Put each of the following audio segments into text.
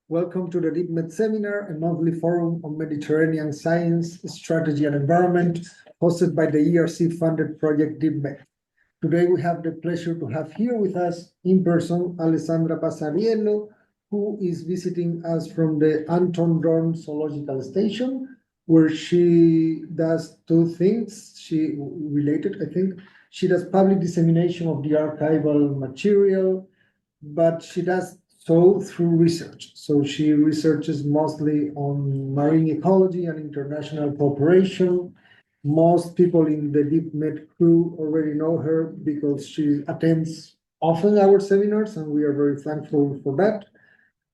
Welcome to the DeepMed Seminar, a monthly forum on Mediterranean science, strategy and environment, hosted by the ERC-funded project DeepMed. Today we have the pleasure to have here with us in person Alessandra Passariello, who is visiting us from the Anton Dohrn Zoological Station, where she does two things. She related, I think. She does public dissemination of the archival material, but she does so through research. So she researches mostly on marine ecology and international cooperation. Most people in the DeepMed crew already know her because she attends often our seminars, and we are very thankful for that.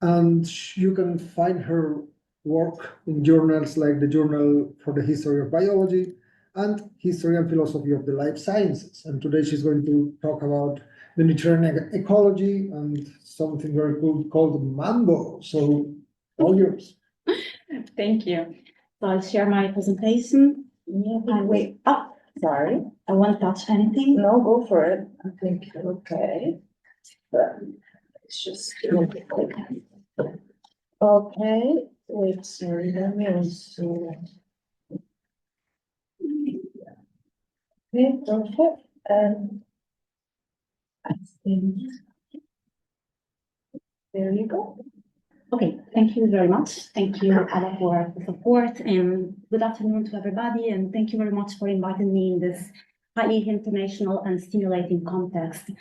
And you can find her work in journals like the Journal for the History of Biology and History and Philosophy of the Life Sciences. And today she's going to talk about the Mediterranean ecology and something very cool called MAMBO. So all yours. Thank you. So I'll share my presentation. Wait, oh, sorry. I won't touch anything. No, go for it. I think okay. But it's just okay. Wait, sorry. Let me also. Okay, perfect. And I think there you go. Okay, thank you very much. Thank you, Ala, for the support, and good afternoon to everybody. And thank you very much for inviting me in this highly international and stimulating context.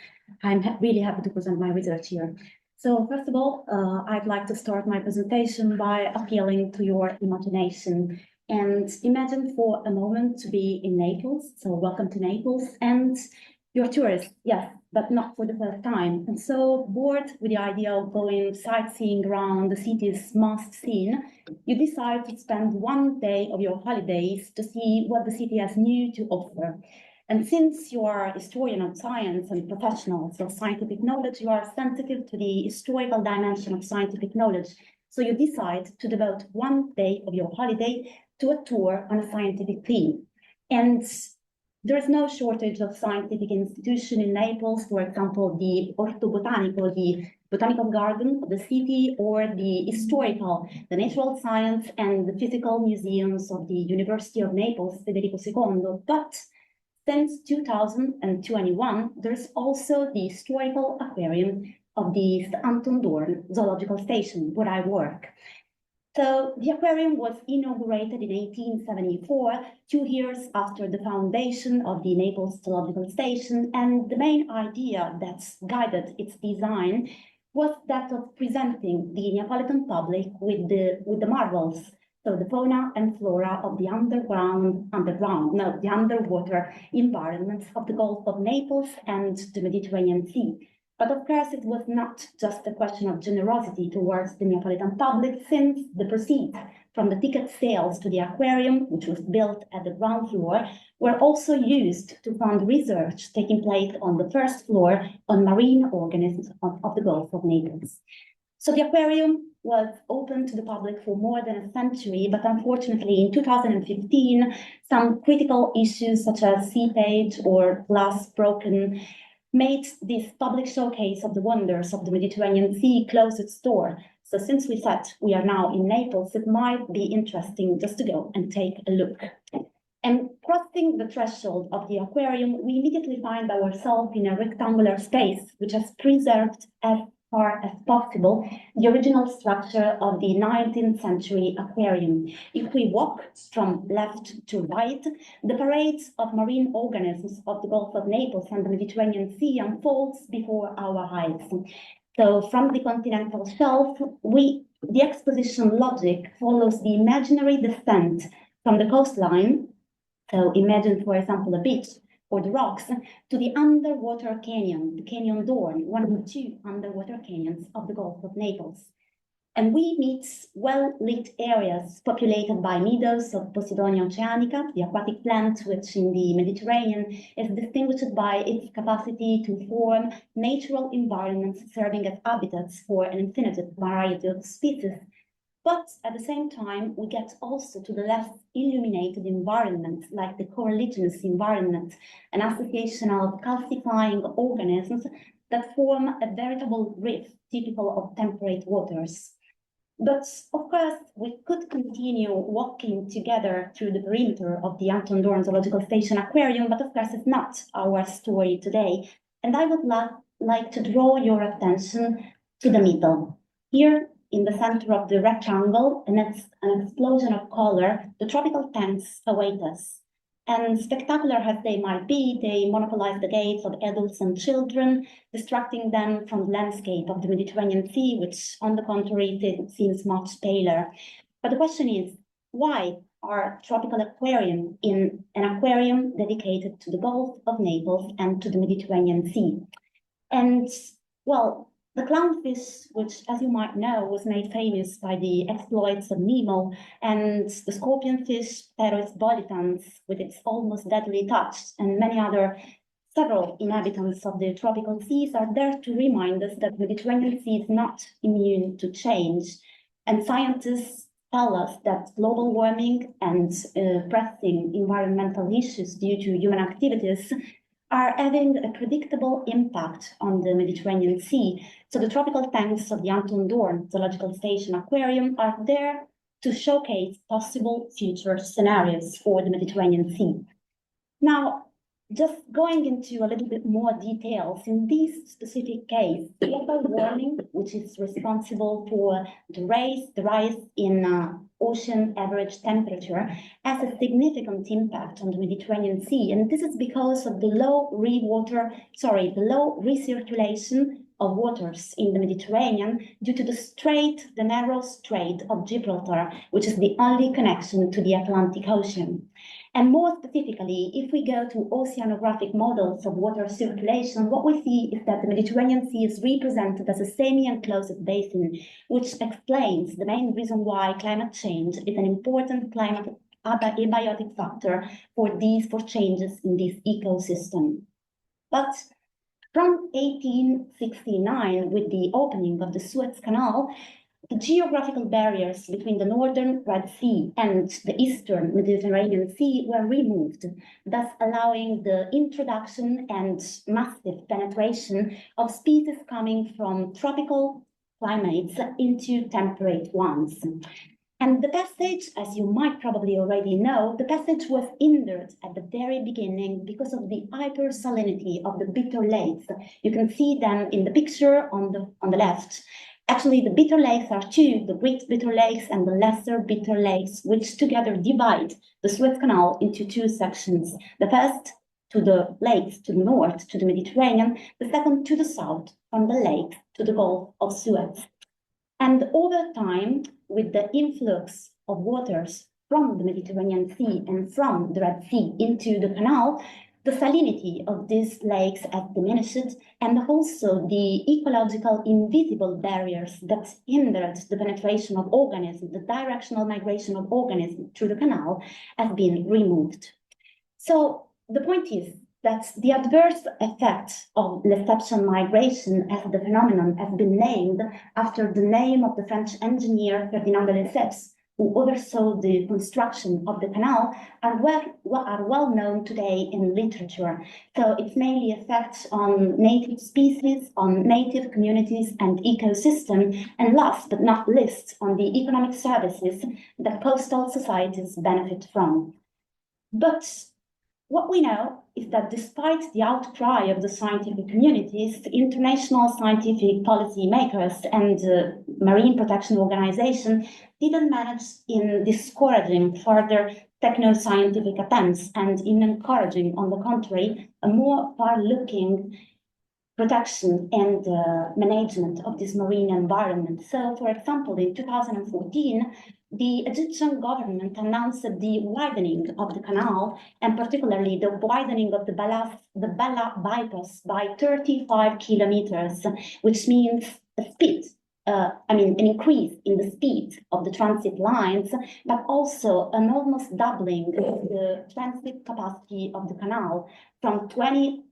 I'm really happy to present my research here. So first of all, I'd like to start my presentation by appealing to your imagination. And imagine for a moment to be in Naples. So welcome to Naples. And you're tourists, yes, but not for the first time. And so bored with the idea of going sightseeing around the city's must scene, you decide to spend one day of your holidays to see what the city has new to offer. And since you are a historian of science and professionals of scientific knowledge, you are sensitive to the historical dimension of scientific knowledge. So you decide to devote one day of your holiday to a tour on a scientific theme. And there is no shortage of scientific institutions in Naples, for example, the Orto Botanico, the botanical garden of the city, or the historical, the natural science and the physical museums of the University of Naples, Federico II. But since 2021, there's also the historical aquarium of the Anton Dohrn Zoological Station, where I work. So the aquarium was inaugurated in 1874, 2 years after the foundation of the Naples Zoological Station, and the main idea that guided its design was that of presenting the Neapolitan public with the marvels, so the fauna and flora of the the underwater environments of the Gulf of Naples and the Mediterranean Sea. But of course, it was not just a question of generosity towards the Neapolitan public, since the proceeds from the ticket sales to the aquarium, which was built at the ground floor, were also used to fund research taking place on the first floor on marine organisms of the Gulf of Naples. So the aquarium was open to the public for more than a century, but unfortunately in 2015, some critical issues such as seepage or glass broken made this public showcase of the wonders of the Mediterranean Sea close its door. So since we said we are now in Naples, it might be interesting just to go and take a look. And crossing the threshold of the aquarium, we immediately find ourselves in a rectangular space, which has preserved as far as possible the original structure of the 19th century aquarium. If we walk from left to right, the parades of marine organisms of the Gulf of Naples and the Mediterranean Sea unfolds before our eyes. So from the continental shelf, the exposition logic follows the imaginary descent from the coastline. So imagine, for example, a beach or the rocks, to the underwater canyon, the Canyon Dohrn, one of the 2 underwater canyons of the Gulf of Naples. And we meet well-lit areas populated by meadows of Posidonia oceanica, the aquatic plant which in the Mediterranean is distinguished by its capacity to form natural environments serving as habitats for an infinite variety of species. But at the same time, we get also to the less illuminated environment, like the coralligenous environment, an association of calcifying organisms that form a veritable reef typical of temperate waters. But of course, we could continue walking together through the perimeter of the Anton Dohrn Zoological Station aquarium, but of course, it's not our story today. And I would like to draw your attention to the middle. Here, in the center of the rectangle, and it's an explosion of color, the tropical tanks await us. And spectacular as they might be, they monopolize the gaze of adults and children, distracting them from the landscape of the Mediterranean Sea, which, on the contrary, seems much paler. But the question is, why are tropical aquarium in an aquarium dedicated to the Gulf of Naples and to the Mediterranean Sea? And, well, the clownfish, which, as you might know, was made famous by the exploits of Nemo, and the scorpionfish, Perois bolitans, with its almost deadly touch, and many other several inhabitants of the tropical seas are there to remind us that the Mediterranean Sea is not immune to change. And scientists tell us that global warming and pressing environmental issues due to human activities are having a predictable impact on the Mediterranean Sea. So the tropical tanks of the Anton Dohrn Zoological Station aquarium are there to showcase possible future scenarios for the Mediterranean Sea. Now, just going into a little bit more details, in this specific case, global warming, which is responsible for the rise in ocean average temperature, has a significant impact on the Mediterranean Sea. And this is because of the low recirculation of waters in the Mediterranean due to the narrow Strait of Gibraltar, which is the only connection to the Atlantic Ocean. And more specifically, if we go to oceanographic models of water circulation, what we see is that the Mediterranean Sea is represented as a semi-enclosed basin, which explains the main reason why climate change is an important climate abiotic factor for changes in this ecosystem. But from 1869, with the opening of the Suez Canal, the geographical barriers between the northern Red Sea and the eastern Mediterranean Sea were removed, thus allowing the introduction and massive penetration of species coming from tropical climates into temperate ones. And the passage, as you might probably already know, the passage was hindered at the very beginning because of the hypersalinity of the bitter lakes. You can see them in the picture on the left. Actually, the bitter lakes are two, the Great Bitter Lakes and the Lesser Bitter Lakes, which together divide the Suez Canal into two sections. The first to the lakes to the north, to the Mediterranean, the second to the south, from the lake to the Gulf of Suez. And over time, with the influx of waters from the Mediterranean Sea and from the Red Sea into the canal, the salinity of these lakes has diminished, and also the ecological invisible barriers that hindered the penetration of organisms, the directional migration of organisms through the canal, have been removed. So the point is that the adverse effect of Lessepsian migration as the phenomenon has been named after the name of the French engineer Ferdinand de Lesseps, who oversaw the construction of the canal, are well known today in literature. So it's mainly effects on native species, on native communities and ecosystem, and last but not least, on the economic services that coastal societies benefit from. But what we know is that despite the outcry of the scientific communities, international scientific policy makers and marine protection organizations didn't manage in discouraging further techno-scientific attempts and in encouraging, on the contrary, a more far-looking protection and management of this marine environment. So, for example, in 2014, the Egyptian government announced the widening of the canal, and particularly the widening of the Bella bypass by 35 kilometers, which means an increase in the speed of the transit lines, but also an almost doubling of the transit capacity of the canal from 20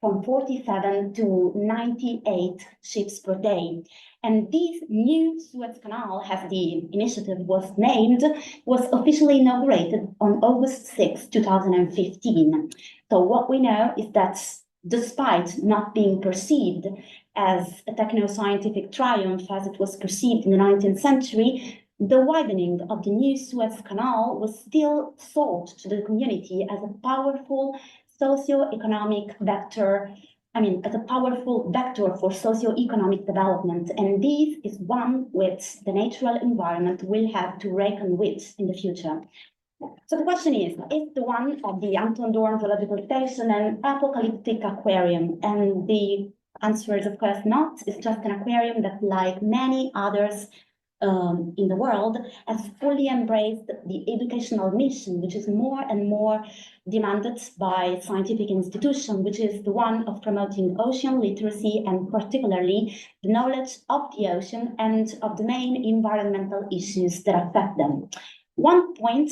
from 47 to 98 ships per day. And this new Suez Canal, as the initiative was named, was officially inaugurated on August 6, 2015. So what we know is that despite not being perceived as a techno-scientific triumph as it was perceived in the 19th century, the widening of the new Suez Canal was still sold to the community as a powerful socio-economic vector, as a powerful vector for socio-economic development. And this is one which the natural environment will have to reckon with in the future. So the question is the one of the Anton Dohrn Zoological Station an apocalyptic aquarium? And the answer is, of course, not. It's just an aquarium that, like many others in the world, has fully embraced the educational mission, which is more and more demanded by scientific institutions, which is the one of promoting ocean literacy and particularly the knowledge of the ocean and of the main environmental issues that affect them. One point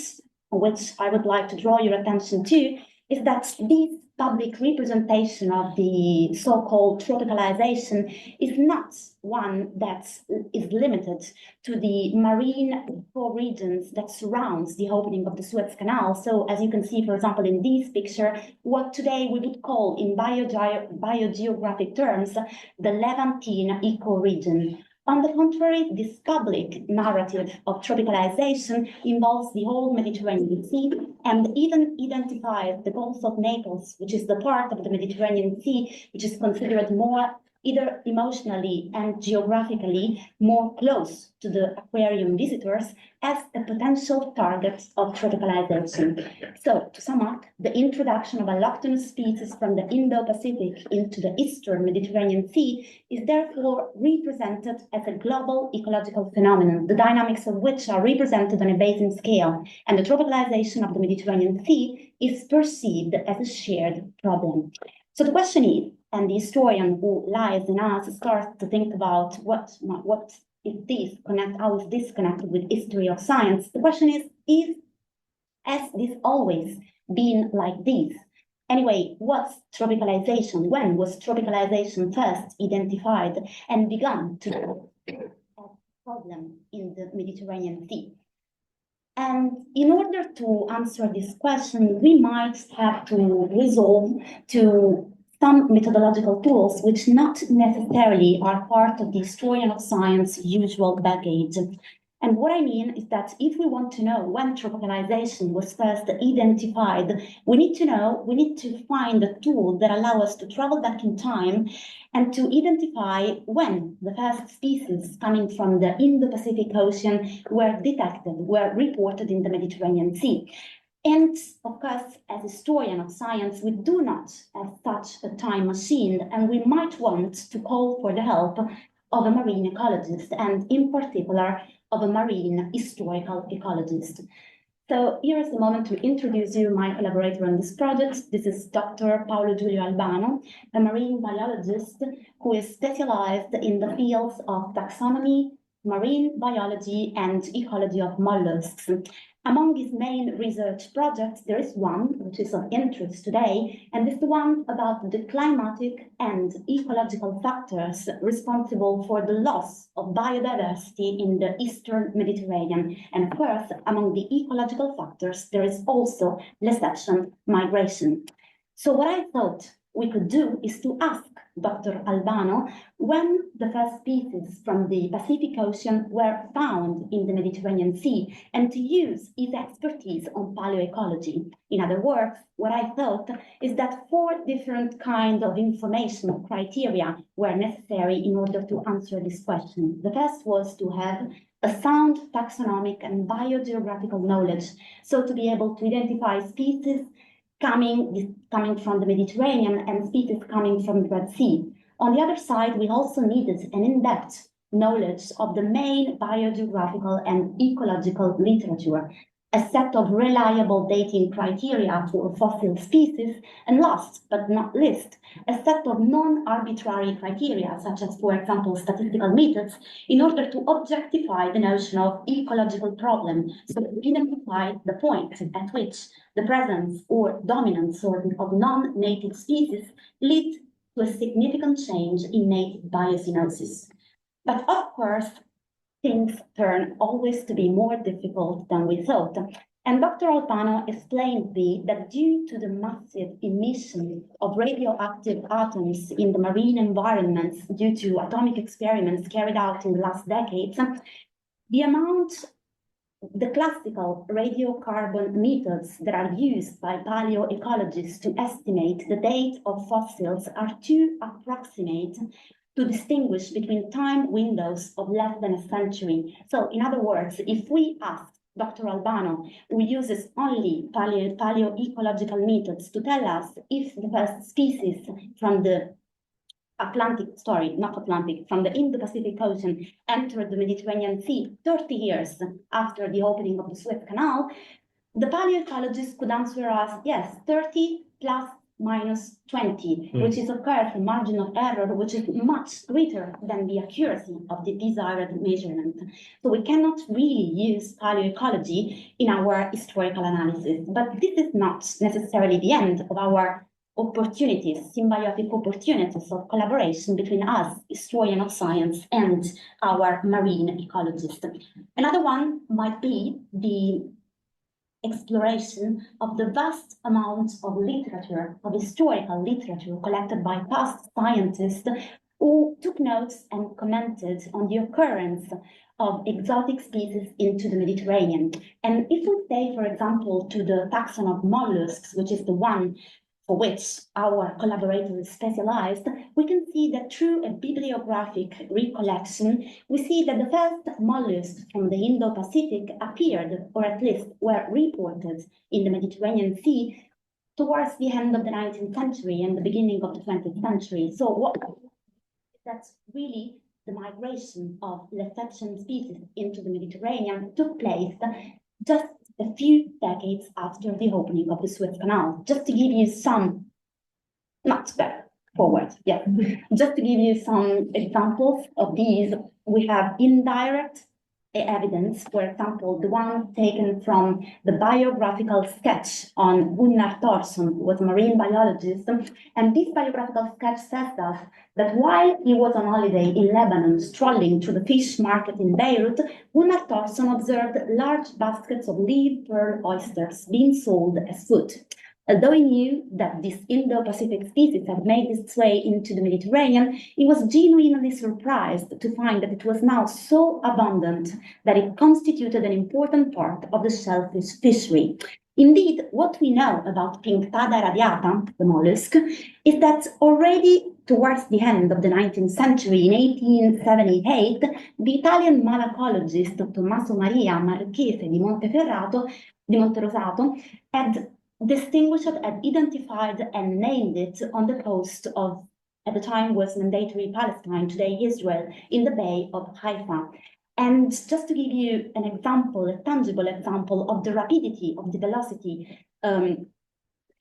which I would like to draw your attention to is that this public representation of the so-called tropicalization is not one that is limited to the marine ecoregions that surrounds the opening of the Suez Canal. So as you can see, for example, in this picture, what today we would call in biogeographic terms, the Levantine ecoregion. On the contrary, this public narrative of tropicalization involves the whole Mediterranean Sea and even identifies the Gulf of Naples, which is the part of the Mediterranean Sea which is considered more either emotionally and geographically more close to the aquarium visitors as a potential target of tropicalization. So, to sum up, the introduction of alloctonous species from the Indo-Pacific into the Eastern Mediterranean Sea is therefore represented as a global ecological phenomenon, the dynamics of which are represented on a basin scale, and the tropicalization of the Mediterranean Sea is perceived as a shared problem. So the question is, and the historian who lies in us starts to think about how is this connected with history of science? The question is, has this always been like this? Anyway, what's tropicalization? When was tropicalization first identified and begun to be a problem in the Mediterranean Sea? And in order to answer this question, we might have to resolve to some methodological tools which not necessarily are part of the historian of science usual baggage. And what I mean is that if we want to know when tropicalization was first identified, we need to find a tool that allows us to travel back in time and to identify when the first species coming from the Indo-Pacific Ocean were detected, were reported in the Mediterranean Sea. And of course, as historian of science, we do not have such a time machine, and we might want to call for the help of a marine ecologist, and in particular, of a marine historical ecologist. So here is the moment to introduce you my collaborator on this project. This is Dr. Paolo Giulio Albano, a marine biologist who is specialized in the fields of taxonomy, marine biology, and ecology of mollusks. Among his main research projects, there is one which is of interest today, and it's the one about the climatic and ecological factors responsible for the loss of biodiversity in the Eastern Mediterranean. And of course, among the ecological factors, there is also Lessepsian migration. So what I thought we could do is to ask Dr. Albano when the first species from the Pacific Ocean were found in the Mediterranean Sea, and to use his expertise on paleoecology. In other words, what I thought is that 4 different kinds of information criteria were necessary in order to answer this question. The first was to have a sound taxonomic and biogeographical knowledge, so to be able to identify species coming from the Mediterranean and species coming from the Red Sea. On the other side, we also needed an in-depth knowledge of the main biogeographical and ecological literature, a set of reliable dating criteria for fossil species, and last but not least, a set of non-arbitrary criteria, such as, for example, statistical methods, in order to objectify the notion of ecological problem, so to identify the point at which the presence or dominance of non-native species lead to a significant change in native biosynosis. But of course, things turn always to be more difficult than we thought. And Dr. Albano explained me that due to the massive emission of radioactive atoms in the marine environments due to atomic experiments carried out in the last decades, the classical radiocarbon methods that are used by paleoecologists to estimate the date of fossils are too approximate to distinguish between time windows of less than a century. So, in other words, if we ask Dr. Albano, who uses only paleoecological methods to tell us if the first species from the from the Indo-Pacific Ocean entered the Mediterranean Sea 30 years after the opening of the Suez Canal, the paleoecologists could answer us, yes, 30 plus minus 20, which is, of course, a margin of error which is much greater than the accuracy of the desired measurement. So we cannot really use paleoecology in our historical analysis, but this is not necessarily the end of our opportunities, symbiotic opportunities of collaboration between us, historian of science, and our marine ecologists. Another one might be the exploration of the vast amount of literature, of historical literature collected by past scientists who took notes and commented on the occurrence of exotic species into the Mediterranean. And if we say, for example, to the taxon of mollusks, which is the one for which our collaborator is specialized, we can see that through a bibliographic recollection, we see that the first mollusks from the Indo-Pacific appeared, or at least were reported, in the Mediterranean Sea towards the end of the 19th century and the beginning of the 20th century. So that's really the migration of Lessepsian species into the Mediterranean took place just a few decades after the opening of the Suez Canal. Just to give you some, just to give you some examples of these, we have indirect evidence, for example, the one taken from the biographical sketch on Gunnar Thorsson, who was a marine biologist. And this biographical sketch says that while he was on holiday in Lebanon, strolling through the fish market in Beirut, Gunnar Thorsson observed large baskets of live pearl oysters being sold as food. Although he knew that this Indo-Pacific species had made its way into the Mediterranean, he was genuinely surprised to find that it was now so abundant that it constituted an important part of the shellfish fishery. Indeed, what we know about Pinctada radiata, the mollusk, is that already towards the end of the 19th century, in 1878, the Italian malacologist Tommaso Maria Marchese di Monterosato had distinguished, had identified and named it on the coast of, at the time was mandatory Palestine, today Israel, in the Bay of Haifa. And just to give you an example, a tangible example of the rapidity, of the velocity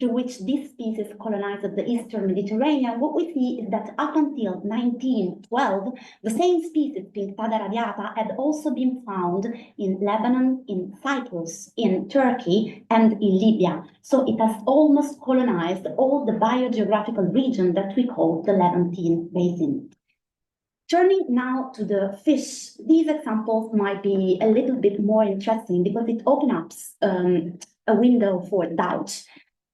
through which this species colonized the Eastern Mediterranean, what we see is that up until 1912, the same species, Pinctada radiata, had also been found in Lebanon, in Cyprus, in Turkey, and in Libya. So it has almost colonized all the biogeographical region that we call the Levantine Basin. Turning now to the fish, these examples might be a little bit more interesting because it opens up a window for doubt.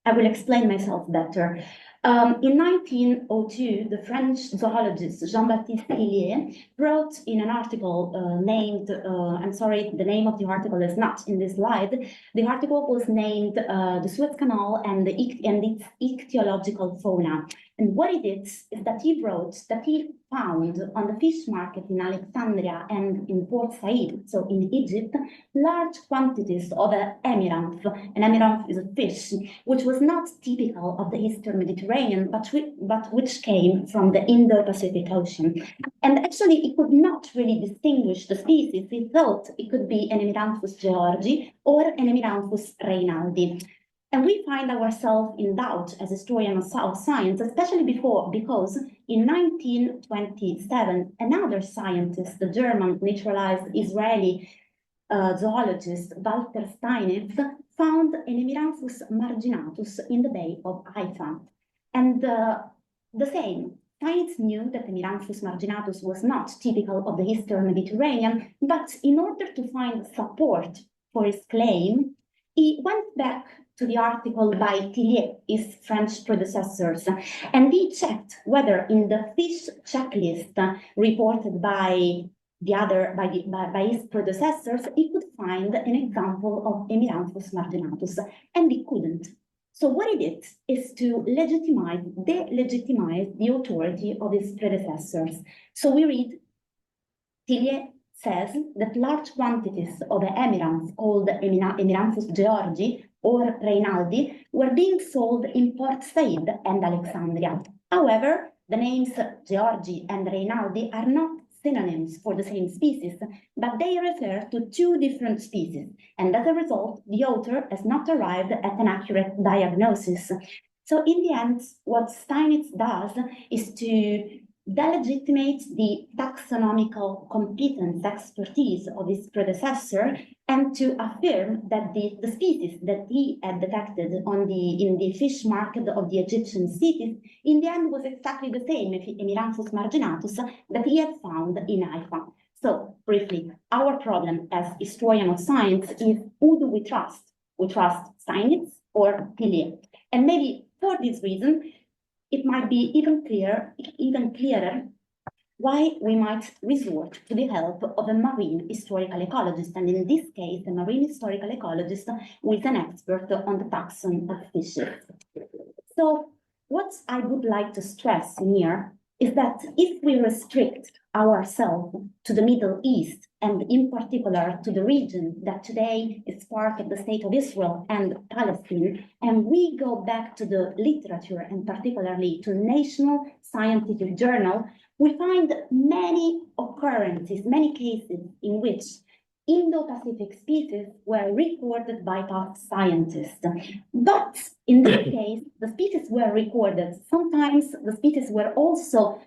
I will explain myself better. In 1902, the French zoologist Jean-Baptiste Illier wrote in an article named, I'm sorry, the name of the article is not in this slide. The article was named The Suez Canal and its ichthyological fauna. And what he did is that he wrote that he found on the fish market in Alexandria and in Port Said, so in Egypt, large quantities of amaranth. An amaranth is a fish, which was not typical of the Eastern Mediterranean, but which came from the Indo-Pacific Ocean. And actually, he could not really distinguish the species. He thought it could be an Emiranthus georgi or an Emiranthus reinaldi. And we find ourselves in doubt as historians of science, especially because in 1927, another scientist, the German naturalized Israeli zoologist Walter Steinitz, found an Emiranthus marginatus in the Bay of Haifa. And the same, Steinitz knew that Emiranthus marginatus was not typical of the Eastern Mediterranean, but in order to find support for his claim, he went back to the article by Tillier, his French predecessors, and he checked whether in the fish checklist reported by his predecessors, he could find an example of Emiranthus marginatus, and he couldn't. So what he did is to delegitimize the authority of his predecessors. So we read, Tillier says that large quantities of amaranth called Emiranthus georgi or reinaldi were being sold in Port Said and Alexandria. However, the names georgi and reinaldi are not synonyms for the same species, but they refer to two different species. And as a result, the author has not arrived at an accurate diagnosis. So in the end, what Steinitz does is to delegitimate the taxonomical competence, expertise of his predecessor, and to affirm that the species that he had detected in the fish market of the Egyptian cities, in the end was exactly the same Emiranthus marginatus that he had found in Haifa. So briefly, our problem as historian of science is, who do we trust? We trust Steinitz or Tillier? And maybe for this reason, it might be even clearer why we might resort to the help of a marine historical ecologist, and in this case, a marine historical ecologist who is an expert on the taxon of fishes. So what I would like to stress here is that if we restrict ourselves to the Middle East, and in particular to the region that today is part of the State of Israel and Palestine, and we go back to the literature and particularly to national scientific journal, we find many occurrences, many cases in which Indo-Pacific species were recorded by past scientists. But in this case, the species were recorded. Sometimes the species were also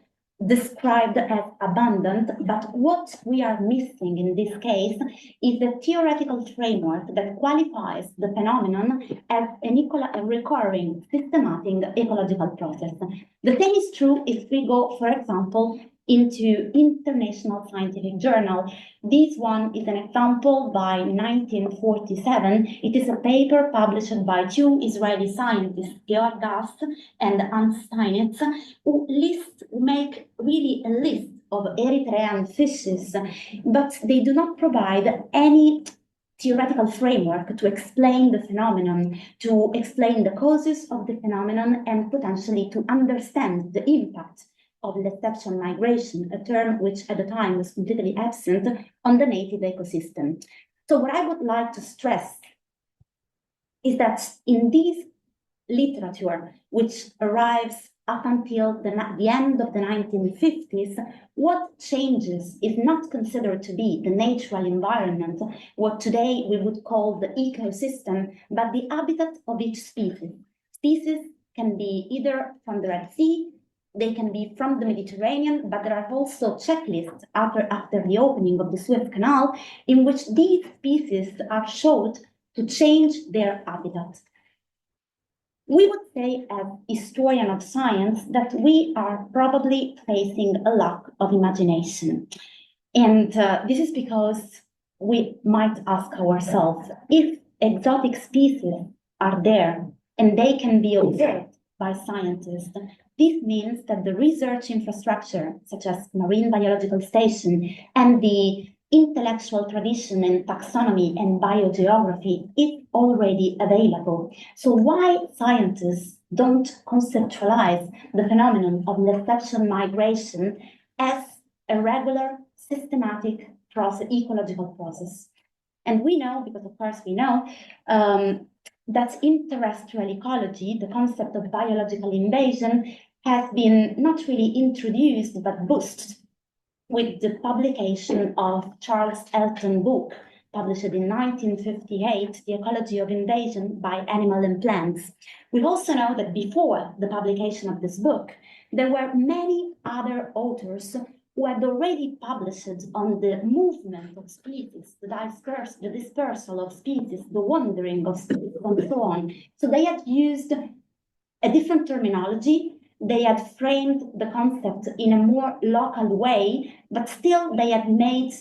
described as abundant, but what we are missing in this case is a theoretical framework that qualifies the phenomenon as a recurring, systematic ecological process. The same is true if we go, for example, into international scientific journal. This one is an example by 1947. It is a paper published by two Israeli scientists, Georg Gast and Hans Steinitz, who make really a list of Eritrean fishes, but they do not provide any theoretical framework to explain the phenomenon, to explain the causes of the phenomenon, and potentially to understand the impact of Lessepsian migration, a term which at the time was completely absent on the native ecosystem. So what I would like to stress is that in this literature, which arrives up until the end of the 1950s, what changes is not considered to be the natural environment, what today we would call the ecosystem, but the habitat of each species. Species can be either from the Red Sea, they can be from the Mediterranean, but there are also checklists after the opening of the Suez Canal in which these species are shown to change their habitat. We would say, as historian of science, that we are probably facing a lack of imagination. And this is because we might ask ourselves, if exotic species are there and they can be observed by scientists, this means that the research infrastructure, such as Marine Biological Station, and the intellectual tradition in taxonomy and biogeography is already available. So why scientists don't conceptualize the phenomenon of Lessepsian migration as a regular, systematic process, ecological process. And we know, because of course we know, that in terrestrial ecology, the concept of biological invasion has been not really introduced, but boosted with the publication of Charles Elton's book, published in 1958, The Ecology of Invasion by Animal and Plants. We also know that before the publication of this book, there were many other authors who had already published on the movement of species, the dispersal of species, the wandering of species, and so on. So they had used a different terminology. They had framed the concept in a more local way, but still they had made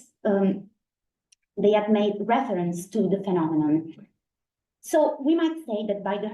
reference to the phenomenon. So we might say that by the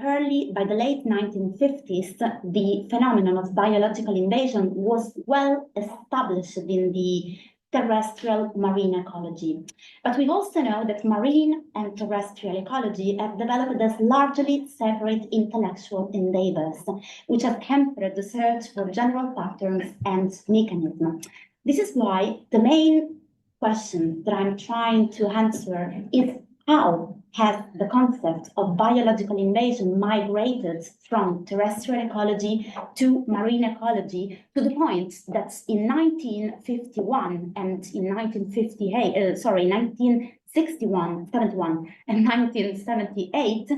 late 1950s, the phenomenon of biological invasion was well established in the terrestrial marine ecology. But we also know that marine and terrestrial ecology have developed as largely separate intellectual endeavors, which have hampered the search for general patterns and mechanisms. This is why the main question that I'm trying to answer is how has the concept of biological invasion migrated from terrestrial ecology to marine ecology to the point that in 1951 and in 1961, 71 and 1978,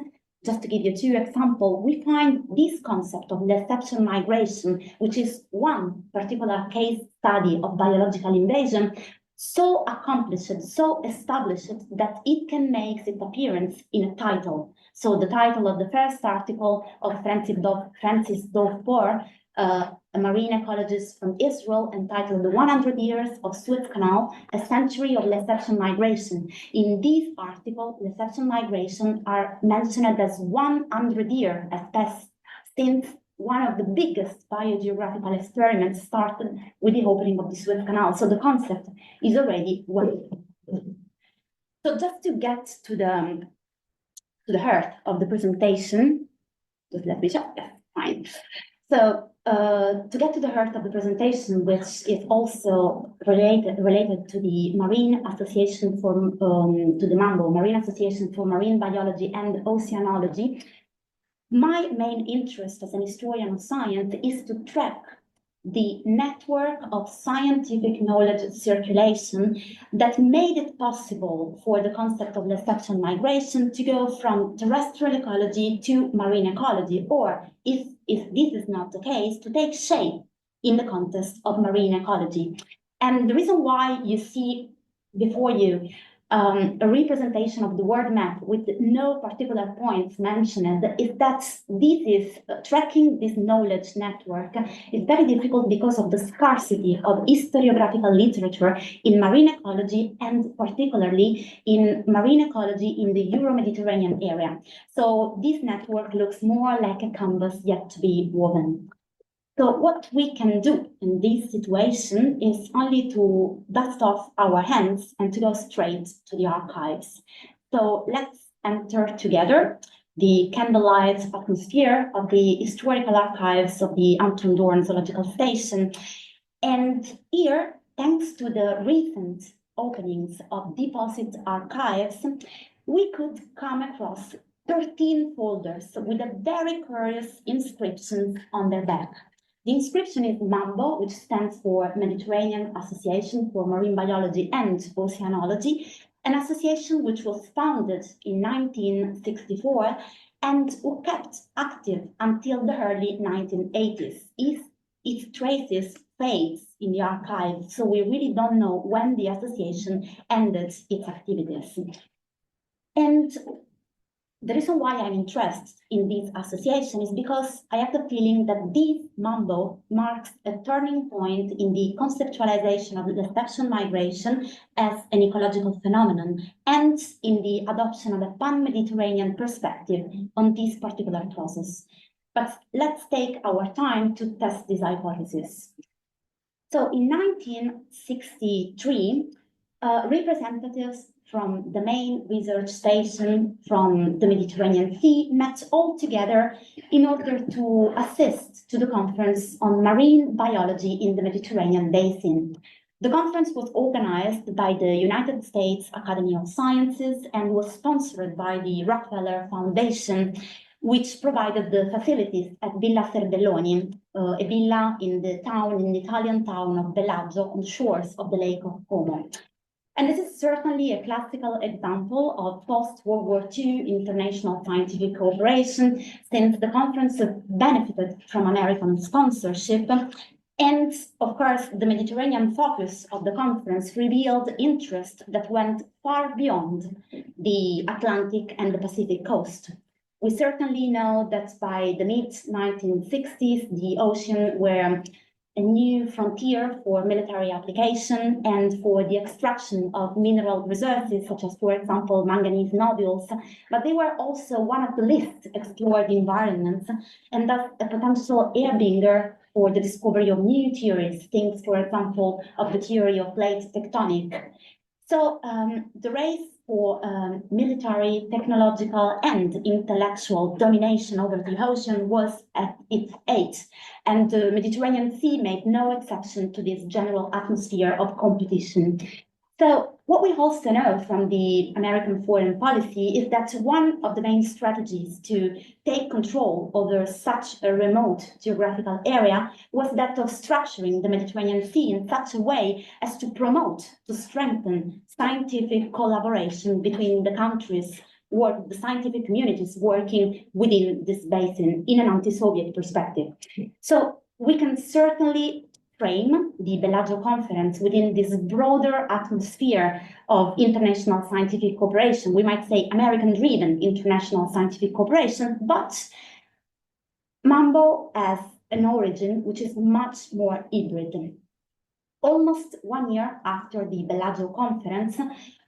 just to give you two examples, we find this concept of Lessepsian migration, which is one particular case study of biological invasion, so accomplished, so established that it can make its appearance in a title. So the title of the first article of Francis Dohrn, a marine ecologist from Israel, entitled "The 100 Years of Suez Canal, a Century of Lessepsian Migration." In this article, Lessepsian migration are mentioned as 100 years as past since one of the biggest biogeographical experiments started with the opening of the Suez Canal. So the concept is already well. So just to get to the heart of the presentation, just let me check. Yes, fine. So to get to the heart of the presentation, which is also related to the Marine Association for to the MAMBO, Marine Association for Marine Biology and Oceanology. My main interest as an historian of science is to track the network of scientific knowledge circulation that made it possible for the concept of Lessepsian migration to go from terrestrial ecology to marine ecology, or if this is not the case, to take shape in the context of marine ecology. And the reason why you see before you a representation of the world map with no particular points mentioned is that this is tracking this knowledge network is very difficult because of the scarcity of historiographical literature in marine ecology, and particularly in marine ecology in the Euro-Mediterranean area. So this network looks more like a canvas yet to be woven. So what we can do in this situation is only to dust off our hands and to go straight to the archives. So let's enter together the candlelight atmosphere of the historical archives of the Anton Dohrn Zoological Station. And here, thanks to the recent openings of deposit archives, we could come across 13 folders with a very curious inscription on their back. The inscription is MAMBO, which stands for Mediterranean Association for Marine Biology and Oceanology, an association which was founded in 1964 and who kept active until the early 1980s. Its traces fades in the archive, so we really don't know when the association ended its activities. And the reason why I'm interested in this association is because I have the feeling that this MAMBO marks a turning point in the conceptualization of the Lessepsian migration as an ecological phenomenon, and in the adoption of a pan-Mediterranean perspective on this particular process. But let's take our time to test this hypothesis. So in 1963, representatives from the main research station from the Mediterranean Sea met all together in order to assist to the conference on marine biology in the Mediterranean basin. The conference was organized by the United States Academy of Sciences and was sponsored by the Rockefeller Foundation, which provided the facilities at Villa Serbelloni, a villa in the Italian town of Bellagio on the shores of the Lake of Como. And this is certainly a classical example of post-World War II international scientific cooperation, since the conference benefited from American sponsorship. And of course, the Mediterranean focus of the conference revealed interest that went far beyond the Atlantic and the Pacific coast. We certainly know that by the mid-1960s, the ocean were a new frontier for military application and for the extraction of mineral resources, such as, for example, manganese nodules, but they were also one of the least explored environments, and thus a potential air-bringer for the discovery of new theories, things, for example, of the theory of plate tectonic. So the race for military, technological, and intellectual domination over the ocean was at its height, and the Mediterranean Sea made no exception to this general atmosphere of competition. So what we also know from the American foreign policy is that one of the main strategies to take control over such a remote geographical area was that of structuring the Mediterranean Sea in such a way as to promote, to strengthen scientific collaboration between the countries or the scientific communities working within this basin in an anti-Soviet perspective. So we can certainly frame the Bellagio conference within this broader atmosphere of international scientific cooperation. We might say American-driven international scientific cooperation, but MAMBO has an origin which is much more hybrid. Almost 1 year after the Bellagio conference,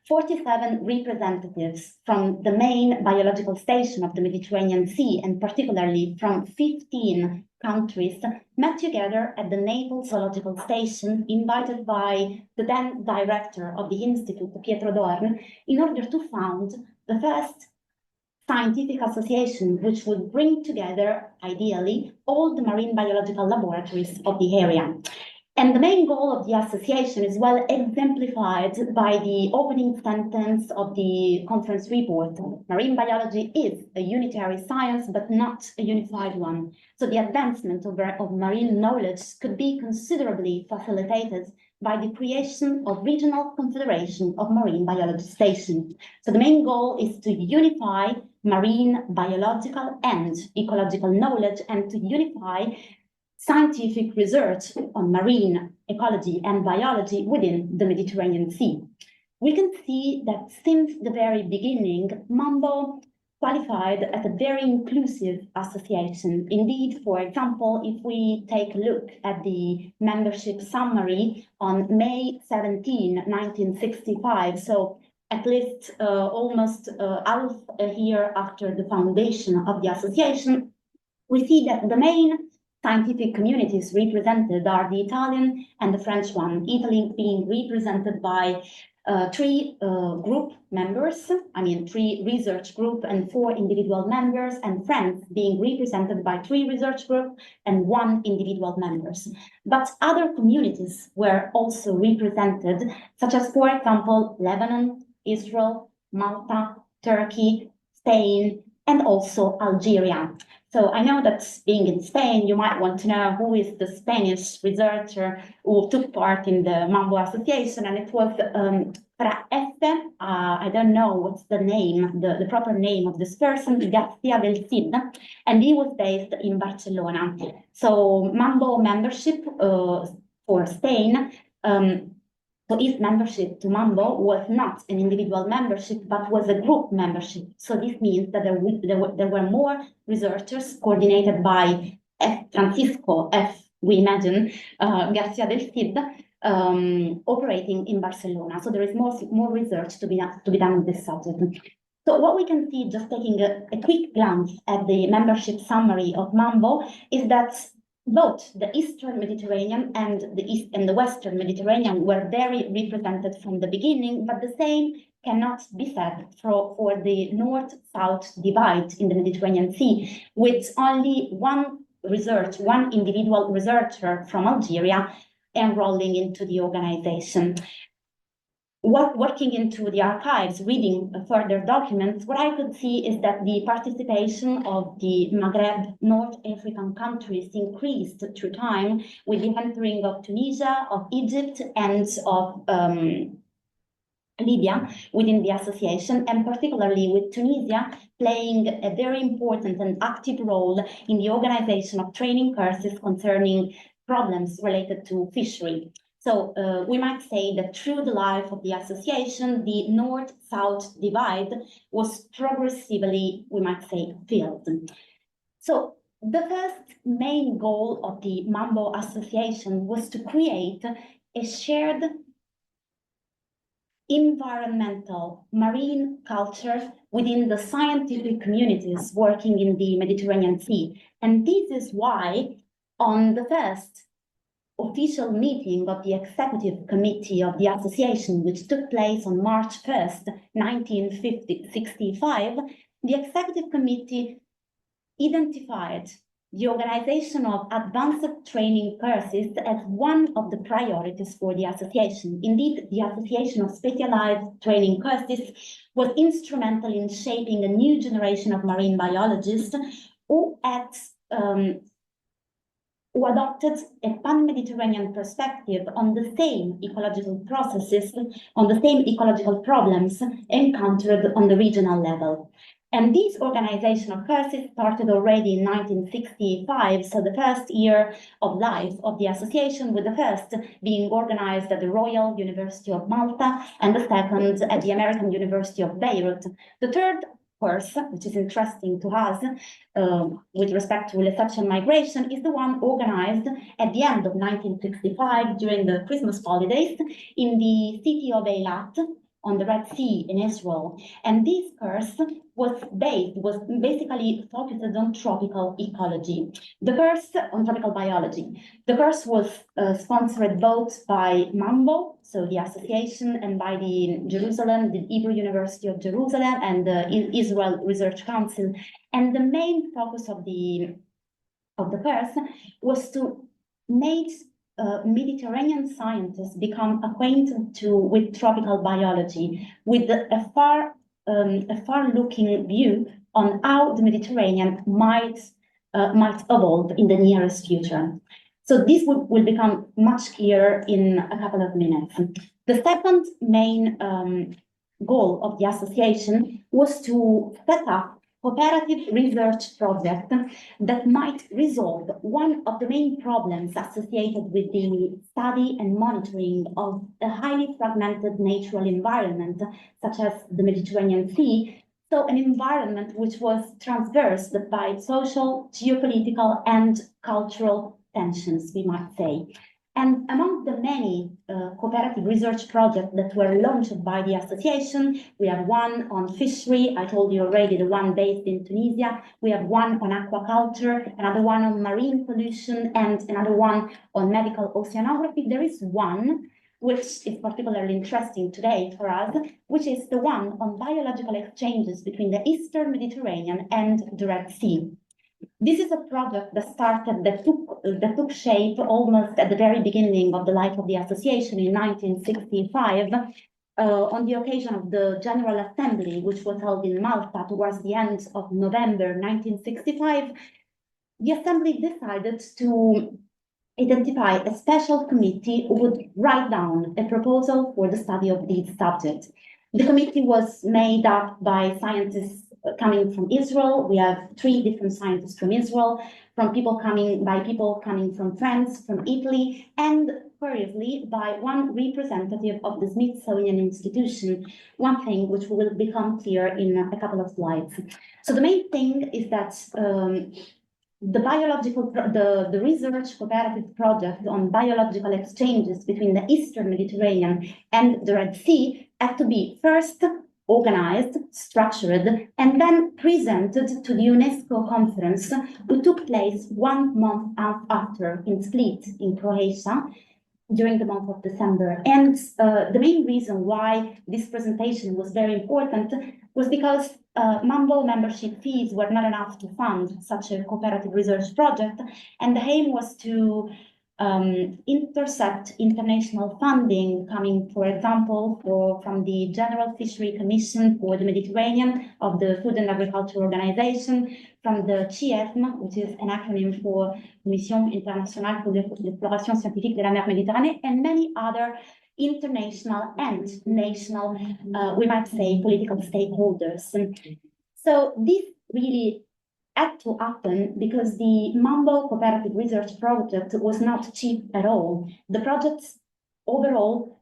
47 representatives from the main biological station of the Mediterranean Sea, and particularly from 15 countries, met together at the Naples Zoological Station, invited by the then director of the institute, Pietro Dohrn, in order to found the first scientific association which would bring together, ideally, all the marine biological laboratories of the area. And the main goal of the association is well exemplified by the opening sentence of the conference report. Marine biology is a unitary science, but not a unified one. So the advancement of marine knowledge could be considerably facilitated by the creation of regional confederation of marine biology stations. So the main goal is to unify marine biological and ecological knowledge, and to unify scientific research on marine ecology and biology within the Mediterranean Sea. We can see that since the very beginning, MAMBO qualified as a very inclusive association. Indeed, for example, if we take a look at the membership summary on May 17, 1965, so at least almost half a year after the foundation of the association, we see that the main scientific communities represented are the Italian and the French one, Italy being represented by 3 group members, three research group and 4 individual members, and France being represented by 3 research group and 1 individual members. But other communities were also represented, such as, for example, Lebanon, Israel, Malta, Turkey, Spain, and also Algeria. So I know that being in Spain, you might want to know who is the Spanish researcher who took part in the MAMBO association, and it was Fra Este, I don't know what's the name, the proper name of this person, Garcia del Cid, and he was based in Barcelona. So MAMBO membership for Spain, so his membership to MAMBO was not an individual membership, but was a group membership. So this means that there were more researchers coordinated by Francisco F., we imagine, Garcia del Cid, operating in Barcelona. So there is more research to be done on this subject. So what we can see, just taking a quick glance at the membership summary of MAMBO, is that both the Eastern Mediterranean and the Western Mediterranean were very represented from the beginning, but the same cannot be said for the North-South divide in the Mediterranean Sea, with only one individual researcher from Algeria enrolling into the organization. Working into the archives, reading further documents, what I could see is that the participation of the Maghreb, North African countries increased through time with the entering of Tunisia, of Egypt, and of Libya within the association, and particularly with Tunisia playing a very important and active role in the organization of training courses concerning problems related to fishery. So we might say that through the life of the association, the North-South divide was progressively, we might say, filled. So the first main goal of the MAMBO association was to create a shared environmental marine culture within the scientific communities working in the Mediterranean Sea. And this is why on the first official meeting of the executive committee of the association, which took place on March 1st, 1965, the executive committee identified the organization of advanced training courses as one of the priorities for the association. Indeed, the association of specialized training courses was instrumental in shaping a new generation of marine biologists who adopted a pan-Mediterranean perspective on the same ecological processes, on the same ecological problems encountered on the regional level. And this organization of courses started already in 1965, so the first year of life of the association, with the first being organized at the Royal University of Malta and the second at the American University of Beirut. The third course, which is interesting to us with respect to Lessepsian migration, is the one organized at the end of 1965 during the Christmas holidays in the city of Eilat on the Red Sea in Israel. And this course was basically focused on tropical ecology. The course on tropical biology. The course was sponsored both by MAMBO, so the association, and by the Hebrew University of Jerusalem and the Israel Research Council. And the main focus of the course was to make Mediterranean scientists become acquainted with tropical biology, with a far-looking view on how the Mediterranean might evolve in the nearest future. So this will become much clearer in a couple of minutes. The second main goal of the association was to set up cooperative research project that might resolve one of the main problems associated with the study and monitoring of a highly fragmented natural environment, such as the Mediterranean Sea. So an environment which was traversed by social, geopolitical, and cultural tensions, we might say. And among the many cooperative research projects that were launched by the association, we have one on fishery, I told you already, the one based in Tunisia. We have one on aquaculture, another one on marine pollution, and another one on medical oceanography. There is one which is particularly interesting today for us, which is the one on biological exchanges between the Eastern Mediterranean and the Red Sea. This is a project that took shape almost at the very beginning of the life of the association in 1965, on the occasion of the General Assembly, which was held in Malta towards the end of November 1965. The Assembly decided to identify a special committee who would write down a proposal for the study of this subject. The committee was made up by scientists coming from Israel. We have 3 different scientists from Israel, people coming from France, from Italy, and curiously by one representative of the Smithsonian Institution, one thing which will become clear in a couple of slides. So the main thing is that the research cooperative project on biological exchanges between the Eastern Mediterranean and the Red Sea had to be first organized, structured, and then presented to the UNESCO conference, who took place 1 month after in Split, in Croatia, during the month of December. And the main reason why this presentation was very important was because MAMBO membership fees were not enough to fund such a cooperative research project, and the aim was to intercept international funding coming, for example, from the General Fishery Commission for the Mediterranean of the Food and Agriculture Organization, from the CIESM, which is an acronym for Commission Internationale pour l'Exploration Scientifique de la Mer Méditerranée, and many other international and national, we might say, political stakeholders. So this really had to happen because the MAMBO Cooperative Research Project was not cheap at all. The project overall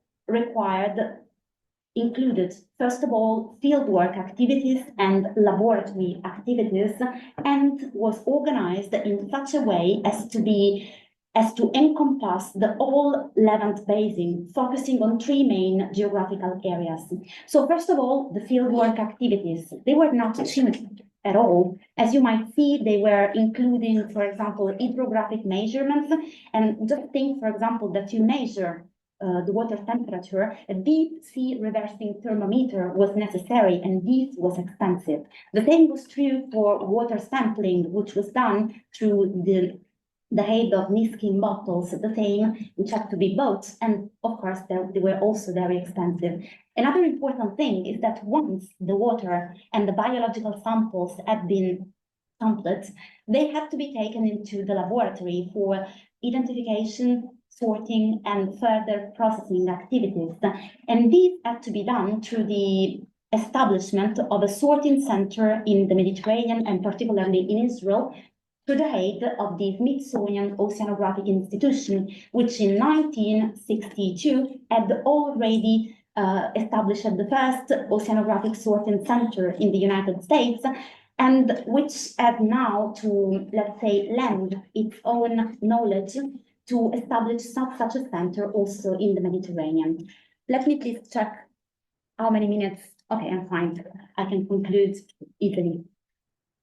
included, first of all, fieldwork activities and laboratory activities, and was organized in such a way as to encompass the whole Levant Basin, focusing on 3 main geographical areas. So first of all, the fieldwork activities, they were not cheap at all. As you might see, they were including, for example, hydrographic measurements. And just think, for example, that you measure the water temperature, a deep sea reversing thermometer was necessary, and this was expensive. The same was true for water sampling, which was done through the aid of Niskin bottles, the same, which had to be bought, and of course they were also very expensive. Another important thing is that once the water and the biological samples had been sampled, they had to be taken into the laboratory for identification, sorting, and further processing activities. And this had to be done through the establishment of a sorting center in the Mediterranean, and particularly in Israel, to the aid of the Smithsonian Oceanographic Institution, which in 1962 had already established the first oceanographic sorting center in the United States, and which had now to, let's say, lend its own knowledge to establish such a center also in the Mediterranean. Let me please check how many minutes. Okay, I'm fine. I can conclude easily.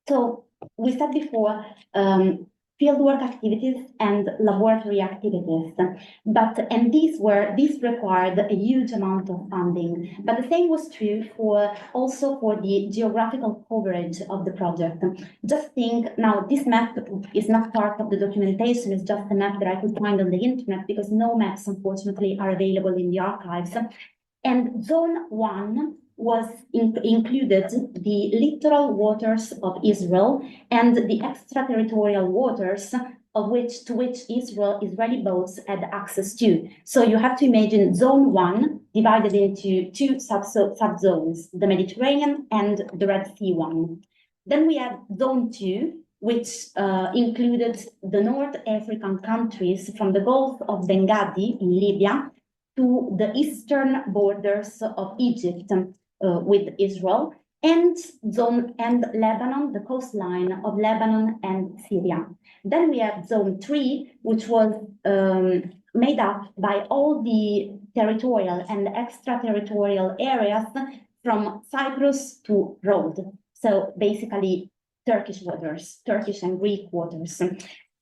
So we said before, fieldwork activities and laboratory activities, and these required a huge amount of funding. But the same was true also for the geographical coverage of the project. Just think, now this map is not part of the documentation, it's just a map that I could find on the internet, because no maps, unfortunately, are available in the archives. And Zone 1 included the littoral waters of Israel and the extraterritorial waters to which Israeli boats had access to. So you have to imagine Zone 1 divided into 2 subzones, the Mediterranean and the Red Sea one. Then we had Zone 2, which included the North African countries from the Gulf of Benghazi in Libya to the eastern borders of Egypt, with Israel, and Lebanon, the coastline of Lebanon and Syria. Then we have Zone 3, which was made up by all the territorial and extraterritorial areas from Cyprus to Rhodes. So basically Turkish waters, Turkish and Greek waters.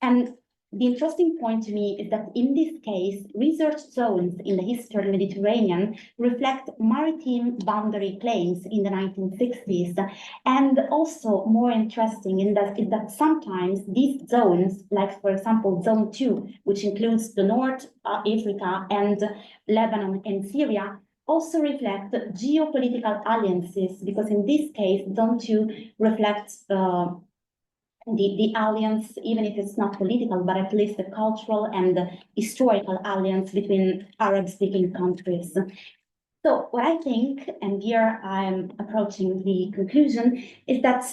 And the interesting point to me is that in this case, research zones in the Eastern Mediterranean reflect maritime boundary claims in the 1960s. And also more interesting is that sometimes these zones, like for example, Zone 2, which includes the North Africa and Lebanon and Syria, also reflect geopolitical alliances, because in this case, Zone 2 reflects the alliance, even if it's not political, but at least the cultural and the historical alliance between Arab-speaking countries. So what I think, and here I'm approaching the conclusion, is that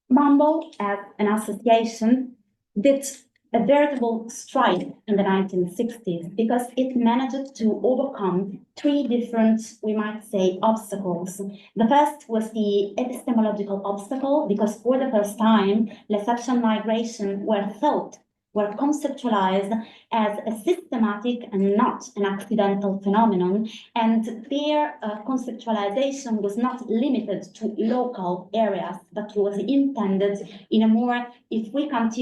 MAMBO as an association did a veritable stride in the 1960s, because it managed to overcome 3 different, we might say, obstacles. The first was the epistemological obstacle, because for the first time, Lessepsian migration were thought were conceptualized as a systematic and not an accidental phenomenon, and their conceptualization was not limited to local areas, but was intended in a more, if we can't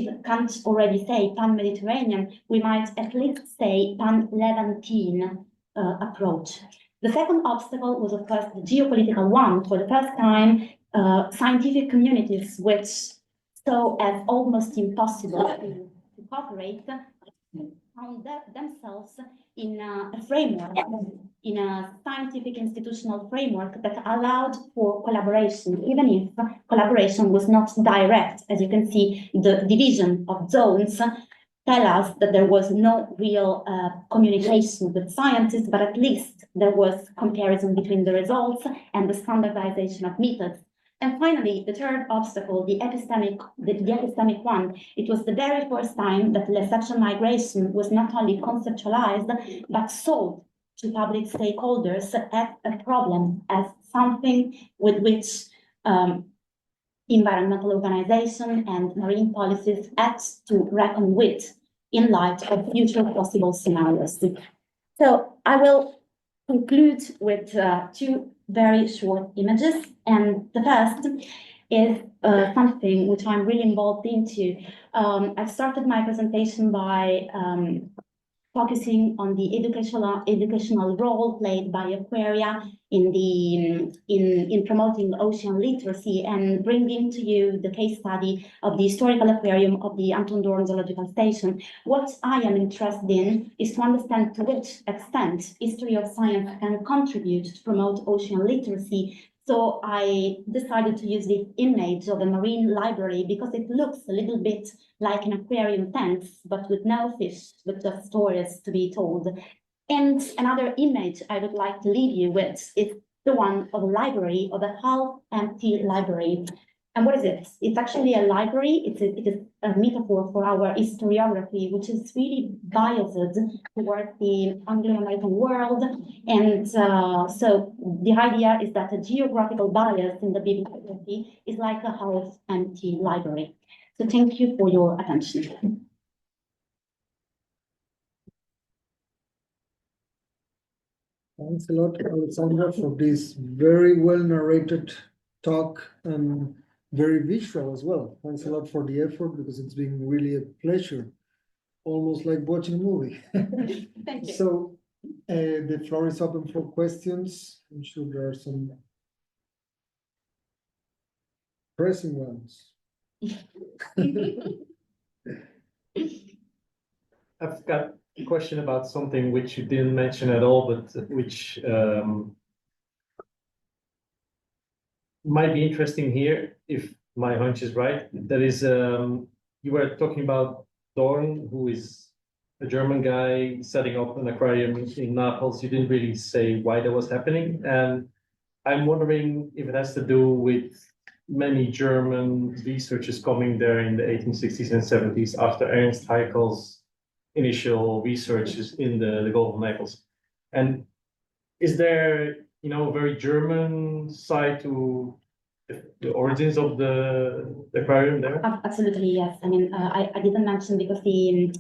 already say pan-Mediterranean, we might at least say pan-Levantine approach. The second obstacle was, of course, the geopolitical one. For the first time, scientific communities, which saw as almost impossible to cooperate, found themselves in a framework, in a scientific institutional framework that allowed for collaboration, even if collaboration was not direct. As you can see, the division of zones tell us that there was no real communication with scientists, but at least there was comparison between the results and the standardization of methods. And finally, the third obstacle, the epistemic one, it was the very first time that Lessepsian migration was not only conceptualized, but sold to public stakeholders as a problem, as something with which environmental organization and marine policies had to reckon with in light of future possible scenarios. So I will conclude with two very short images. And the first is something which I'm really involved into. I started my presentation by focusing on the educational role played by aquaria in promoting ocean literacy, and bringing to you the case study of the historical aquarium of the Anton Dohrn Zoological Station. What I am interested in is to understand to which extent history of science can contribute to promote ocean literacy. So I decided to use the image of a marine library because it looks a little bit like an aquarium tent, but with no fish, with just stories to be told. And another image I would like to leave you with is the one of a library, of a half-empty library. And what is it? It's actually a library. It is a metaphor for our historiography, which is really biased towards the Anglo-American world. And so the idea is that a geographical bias in the bibliography is like a half-empty library. So thank you for your attention. Thanks a lot, Alessandra, for this very well narrated talk and very visual as well. Thanks a lot for the effort, because it's been really a pleasure, almost like watching a movie. Thank you. So the floor is open for questions. I'm sure there are some pressing ones. I've got a question about something which you didn't mention at all, but which might be interesting here, if my hunch is right. That is, you were talking about Dohrn, who is a German guy setting up an aquarium in Naples. You didn't really say why that was happening. And I'm wondering if it has to do with many German researchers coming there in the 1860s and 70s after Ernst Haeckel's initial researches in the Gulf of Naples. And is there, a very German side to the origins of the aquarium there? Absolutely, yes. I mean, I didn't mention because the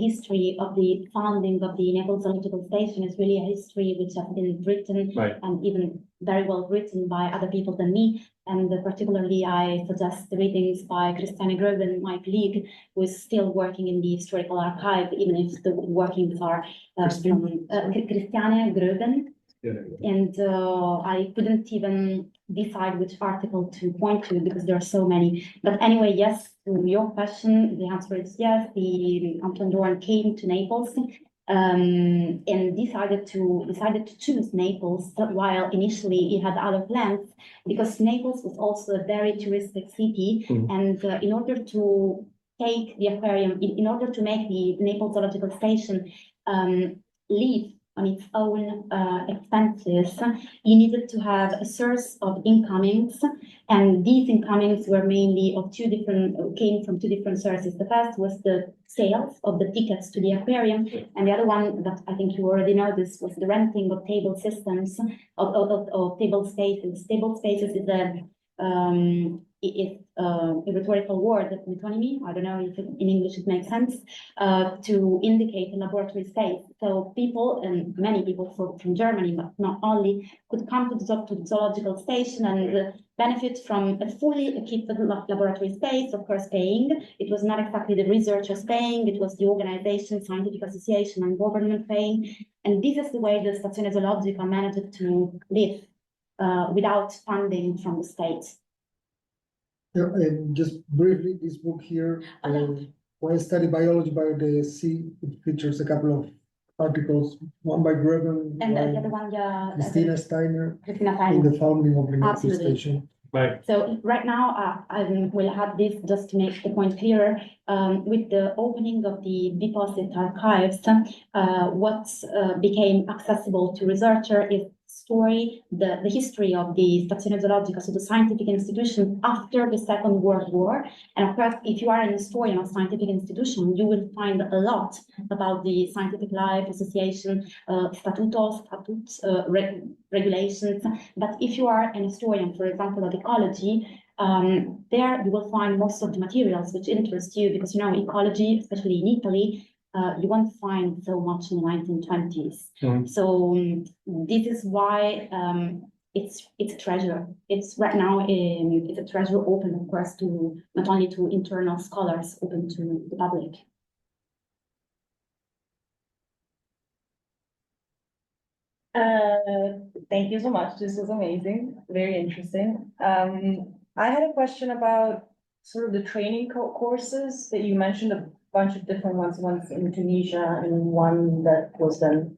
history of the founding of the Naples Zoological Station is really a history which has been written, right, and even very well written by other people than me. And particularly, I suggest readings by Christiane Gruben, my colleague, who is still working in the historical archive, even if the workings are from Christiane Gruben. Yeah. And I couldn't even decide which article to point to because there are so many. But anyway, yes, to your question, the answer is yes. The Anton Dohrn came to Naples and decided to choose Naples, while initially he had other plans, because Naples was also a very touristic city. Mm-hmm. And in order to take the aquarium, in order to make the Naples Zoological Station live on its own expenses, you needed to have a source of incomings, and these incomings were mainly came from two different sources. The first was the sales of the tickets to the aquarium, and the other one that I think you already know this was the renting of table systems, of table spaces. Table spaces is a is a rhetorical word, metonymy. I don't know if in English it makes sense, to indicate a laboratory space. So people, and many people from Germany, but not only, could come to the zoological station and benefit from a fully equipped laboratory space, of course paying. It was not exactly the researchers paying, it was the organization, scientific association, and government paying. And this is the way the Stazione Zoologica managed to live without funding from the state. Yeah, and just briefly, this book here, When I Study Biology by the Sea, it features a couple of articles, one by Greven, And the one other one, Christina Steiner, Christina in Steiner. the founding of the Naples Absolutely. Station. Right. So right now, I will have this just to make the point clearer. With the opening of the deposit archives, what became accessible to researcher is story, the history of the Stazione Zoologica, so the scientific institution after the Second World War. And of course, if you are an historian of scientific institution, you will find a lot about the scientific life, association, statutes, regulations. But if you are an historian, for example, of ecology, there you will find most of the materials which interest you, because you know ecology, especially in Italy, you won't find so much in the 1920s. So this is why it's a treasure. It's right now it's a treasure open, of course, to not only to internal scholars, open to the public. Thank you so much. This was amazing, very interesting. I had a question about sort of the training courses that you mentioned, a bunch of different ones, one's in Tunisia and one that was then,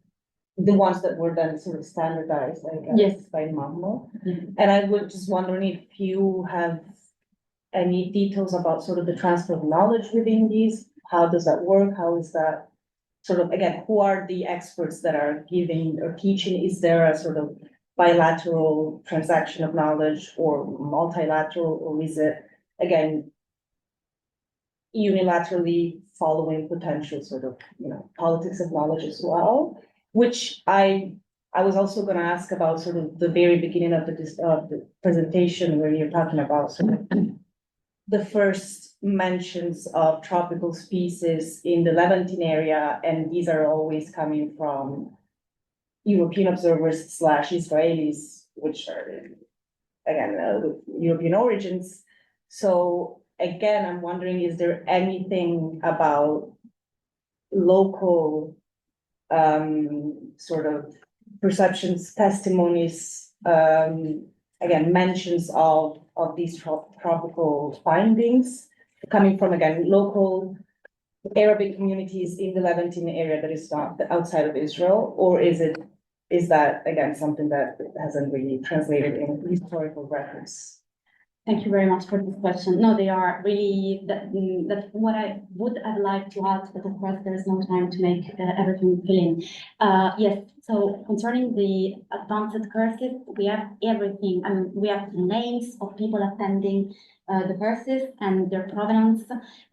the ones that were then sort of standardized, I guess, Yes. by MAMBO. Mhm. And I was just wondering if you have any details about sort of the transfer of knowledge within these, how does that work? How is that sort of, again, who are the experts that are giving or teaching? Is there a sort of bilateral transaction of knowledge or multilateral, or is it, again, unilaterally following potential sort of, you know, politics of knowledge as well? Which I was also gonna ask about sort of the very beginning of the presentation, where you're talking about sort of the first mentions of tropical species in the Levantine area, and these are always coming from European observers / Israelis, which are, again, with European origins. So again, I'm wondering, is there anything about local sort of perceptions, testimonies, again, mentions of these tropical findings coming from, again, local Arabic communities in the Levantine area that is not outside of Israel? Or is that, again, something that hasn't really translated in historical records? Thank you very much for this question. No, they are really that what I would have liked to add, but of course there is no time to make everything fill in. Yes, so concerning the advanced courses, we have everything. I mean, we have the names of people attending the courses and their provenance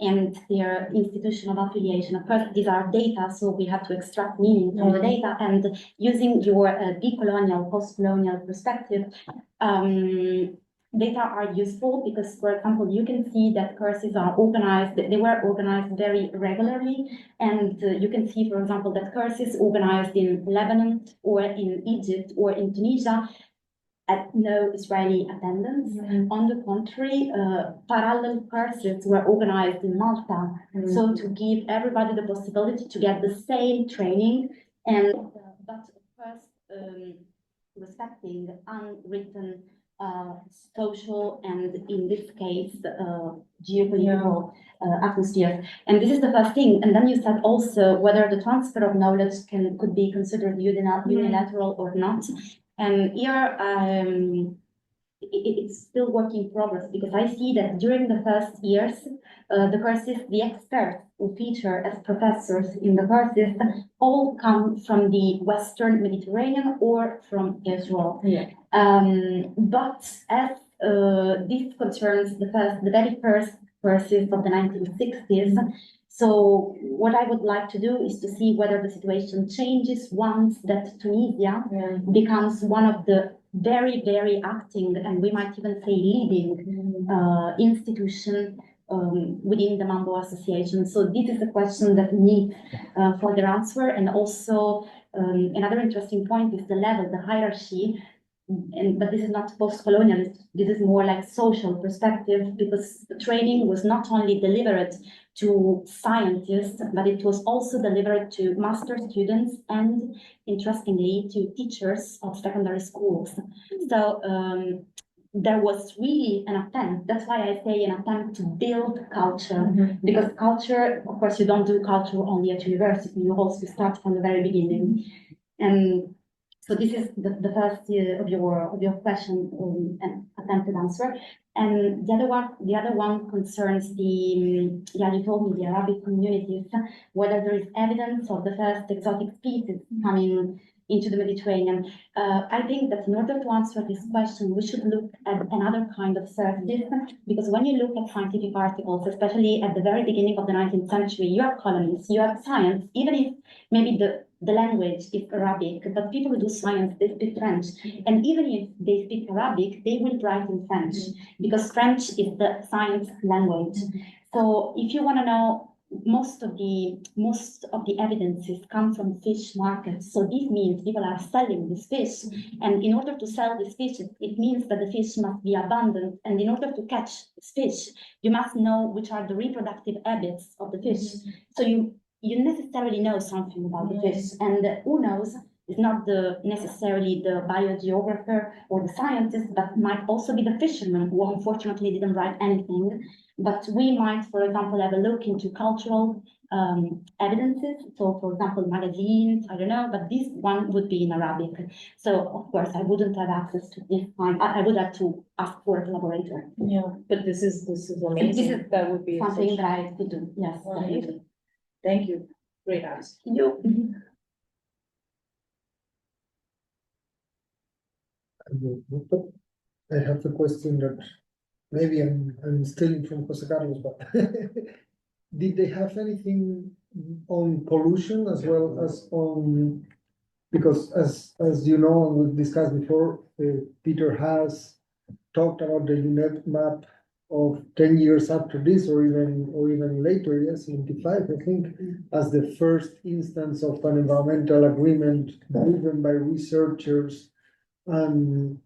and their institution of affiliation. Of course, these are data, so we have to extract meaning from the data, and using your decolonial, post-colonial perspective, data are useful because, for example, you can see that courses are organized, they were organized very regularly, and you can see, for example, that courses organized in Lebanon or in Egypt or in Tunisia had no Israeli attendance. On the contrary, parallel courses were organized in Malta, so to give everybody the possibility to get the same training, and but of course respecting unwritten social and, in this case, geopolitical atmosphere. And this is the first thing. And then you said also whether the transfer of knowledge could be considered unilateral or not. And here it's still work in progress, because I see that during the first years, the courses, the experts who feature as professors in the courses all come from the Western Mediterranean or from Israel. Yeah. But as this concerns the very first courses of the 1960s, So what I would like to do is to see whether the situation changes once that Tunisia becomes one of the very, very acting, and we might even say leading institution within the MAMBO association. So this is a question that needs further answer. And also another interesting point is the level, the hierarchy. But this is not post-colonialist, this is more like social perspective, because the training was not only delivered to scientists, but it was also delivered to master students and, interestingly, to teachers of secondary schools. So there was really an attempt, that's why I say an attempt to build culture, because culture, of course, you don't do culture only at university, you also start from the very beginning. And so this is the first of your question and attempted answer. And the other one concerns the, you told me the Arabic communities, whether there is evidence of the first exotic species coming into the Mediterranean. I think that in order to answer this question, we should look at another kind of service, because when you look at scientific articles, especially at the very beginning of the 19th century, you have colonies, you have science, even if maybe the language is Arabic, but people who do science, they speak French. And even if they speak Arabic, they will write in French, because French is the science language. So if you want to know, most of the evidences come from fish markets. So this means people are selling this fish. And in order to sell this fish, it means that the fish must be abundant. And in order to catch this fish, you must know which are the reproductive habits of the fish. So you necessarily know something about the fish, and who knows is not necessarily the biogeographer or the scientist, but might also be the fisherman, who unfortunately didn't write anything. But we might, for example, have a look into cultural evidences. So, for example, magazines, I don't know, but this one would be in Arabic. So, of course, I wouldn't have access to this kind. I would have to ask for a collaborator. Yeah, but this is amazing. That would be Something that I could do, yes. Right. Thank you. Great answer. I have a question that maybe I'm stealing from Jose Carlos, but did they have anything on pollution as well as on, because as you know, and we've discussed before, Peter has talked about the UNEP map of 10 years after this, or even later, yes, 75, I think, as the first instance of an environmental agreement driven by researchers. And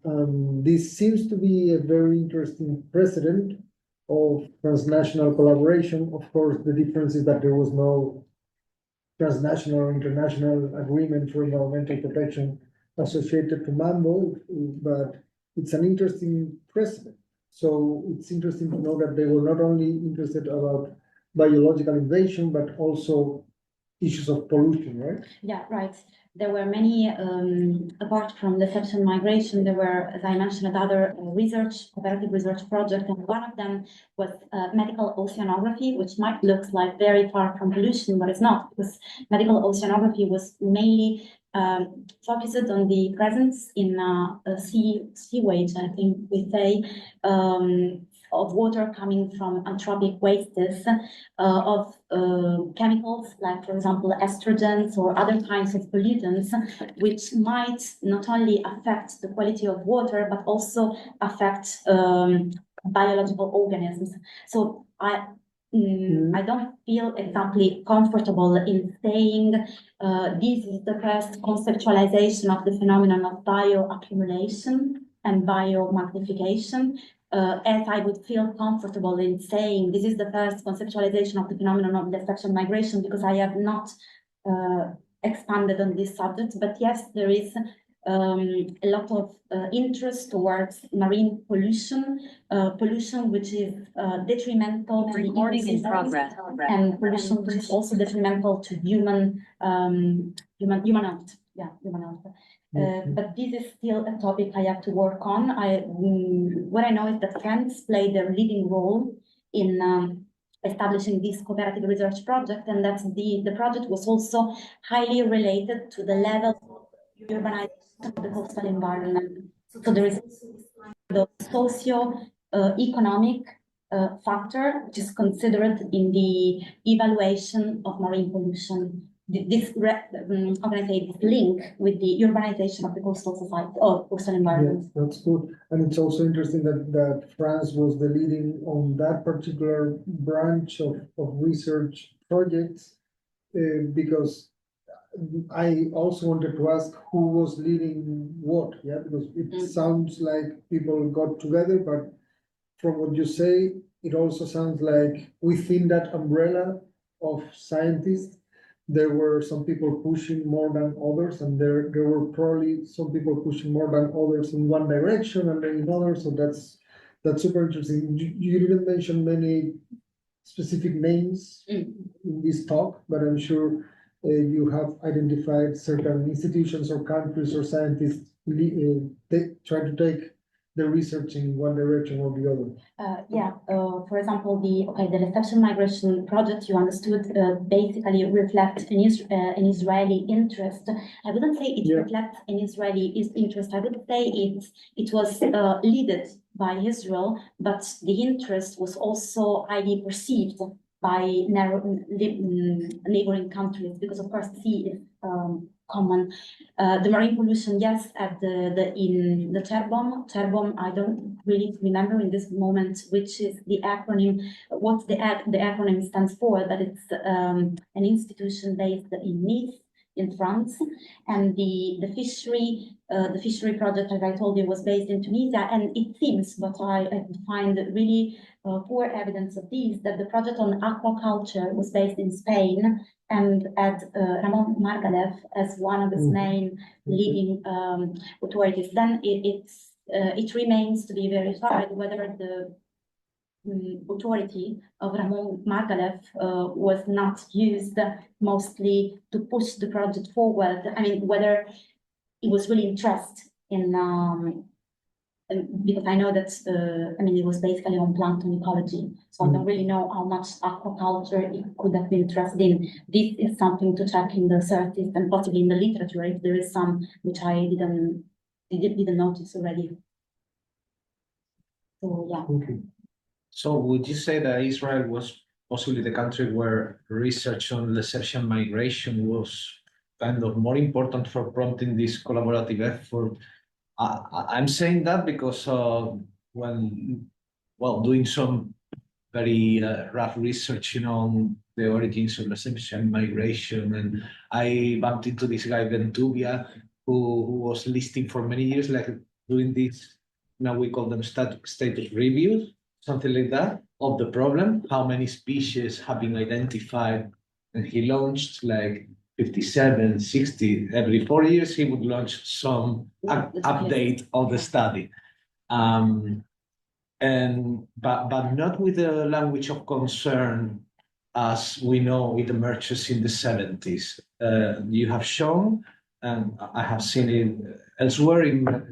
this seems to be a very interesting precedent of transnational collaboration. Of course, the difference is that there was no transnational or international agreement for environmental protection associated to MAMBO, but it's an interesting precedent. So it's interesting to know that they were not only interested about biological invasion, but also issues of pollution, right? Yeah, right. There were many, apart from the Lessepsian migration, there were, as I mentioned, other cooperative research projects, and one of them was medical oceanography, which might look like very far from pollution, but it's not, because medical oceanography was mainly focused on the presence in sewage, I think we say, of water coming from anthropic wastes, of chemicals, like, for example, estrogens or other kinds of pollutants, which might not only affect the quality of water, but also affect biological organisms. So I don't feel exactly comfortable in saying this is the first conceptualization of the phenomenon of bioaccumulation and biomagnification, as I would feel comfortable in saying this is the first conceptualization of the phenomenon of Lessepsian migration, because I have not expanded on this subject. But yes, there is a lot of interest towards marine pollution, which is detrimental to the ecosystem, and pollution which is also detrimental to human health. Yeah, human health. But this is still a topic I have to work on. What I know is that France played a leading role in establishing this cooperative research project, and that the project was also highly related to the level of urbanization of the coastal environment. So there is the socio-economic factor which is considered in the evaluation of marine pollution. This link with the urbanization of the coastal society or coastal environment. Yes, that's good. And it's also interesting that France was the leading on that particular branch of research projects, because I also wanted to ask who was leading what, yeah, because it sounds like people got together, but from what you say, it also sounds like within that umbrella of scientists, there were some people pushing more than others, and there were probably some people pushing more than others in one direction and then in others. So that's super interesting. You didn't mention many specific names in this talk, but I'm sure you have identified certain institutions or countries or scientists trying to take the research in one direction or the other. For example, the Lessepsian migration project, you understood, basically reflects an Israeli interest. I wouldn't say it reflects an Israeli interest. I would say it was led by Israel, but the interest was also highly perceived by neighboring countries, because of course the sea is common. The marine pollution, yes, in the TERBOM, I don't really remember in this moment which is the acronym, what the acronym stands for, but it's an institution based in Nice, in France, and the fishery project, as I told you, was based in Tunisia, and it seems, but I find really poor evidence of this, that the project on aquaculture was based in Spain and had Ramon Margalef as one of its main leading authorities. Then it remains to be verified whether the authority of Ramon Margalef was not used mostly to push the project forward. I mean, whether he was really interested in, because I know that, it was basically on plankton ecology. So I don't really know how much aquaculture it could have been interested in. This is something to check in the sources and possibly in the literature, if there is some which I didn't notice already. So, yeah. Okay. So would you say that Israel was possibly the country where research on Lessepsian migration was kind of more important for prompting this collaborative effort? I'm saying that because when doing some very rough research, on the origins of Lessepsian migration, and I bumped into this guy Ventuvia, who was listing for many years, like doing this. Now we call them status reviews, something like that, of the problem, how many species have been identified. And he launched like 57, 60, every 4 years, he would launch some update of the study. But not with the language of concern as we know it emerges in the 70s. You have shown, and I have seen it elsewhere in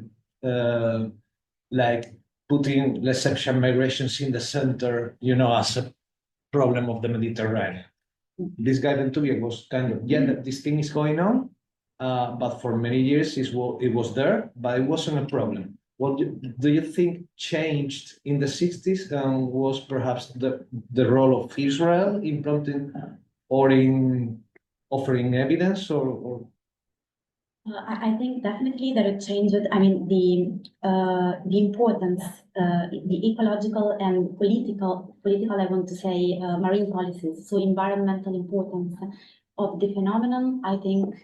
like putting Lessepsian migrations in the center, as a problem of the Mediterranean. This guy Ventuvia was kind of, that this thing is going on, but for many years it was there, but it wasn't a problem. What do you think changed in the 60s, and was perhaps the role of Israel in prompting or in offering evidence, or? I think definitely that it changed. I mean, the importance, the ecological and political, I want to say, marine policies. So environmental importance of the phenomenon, I think,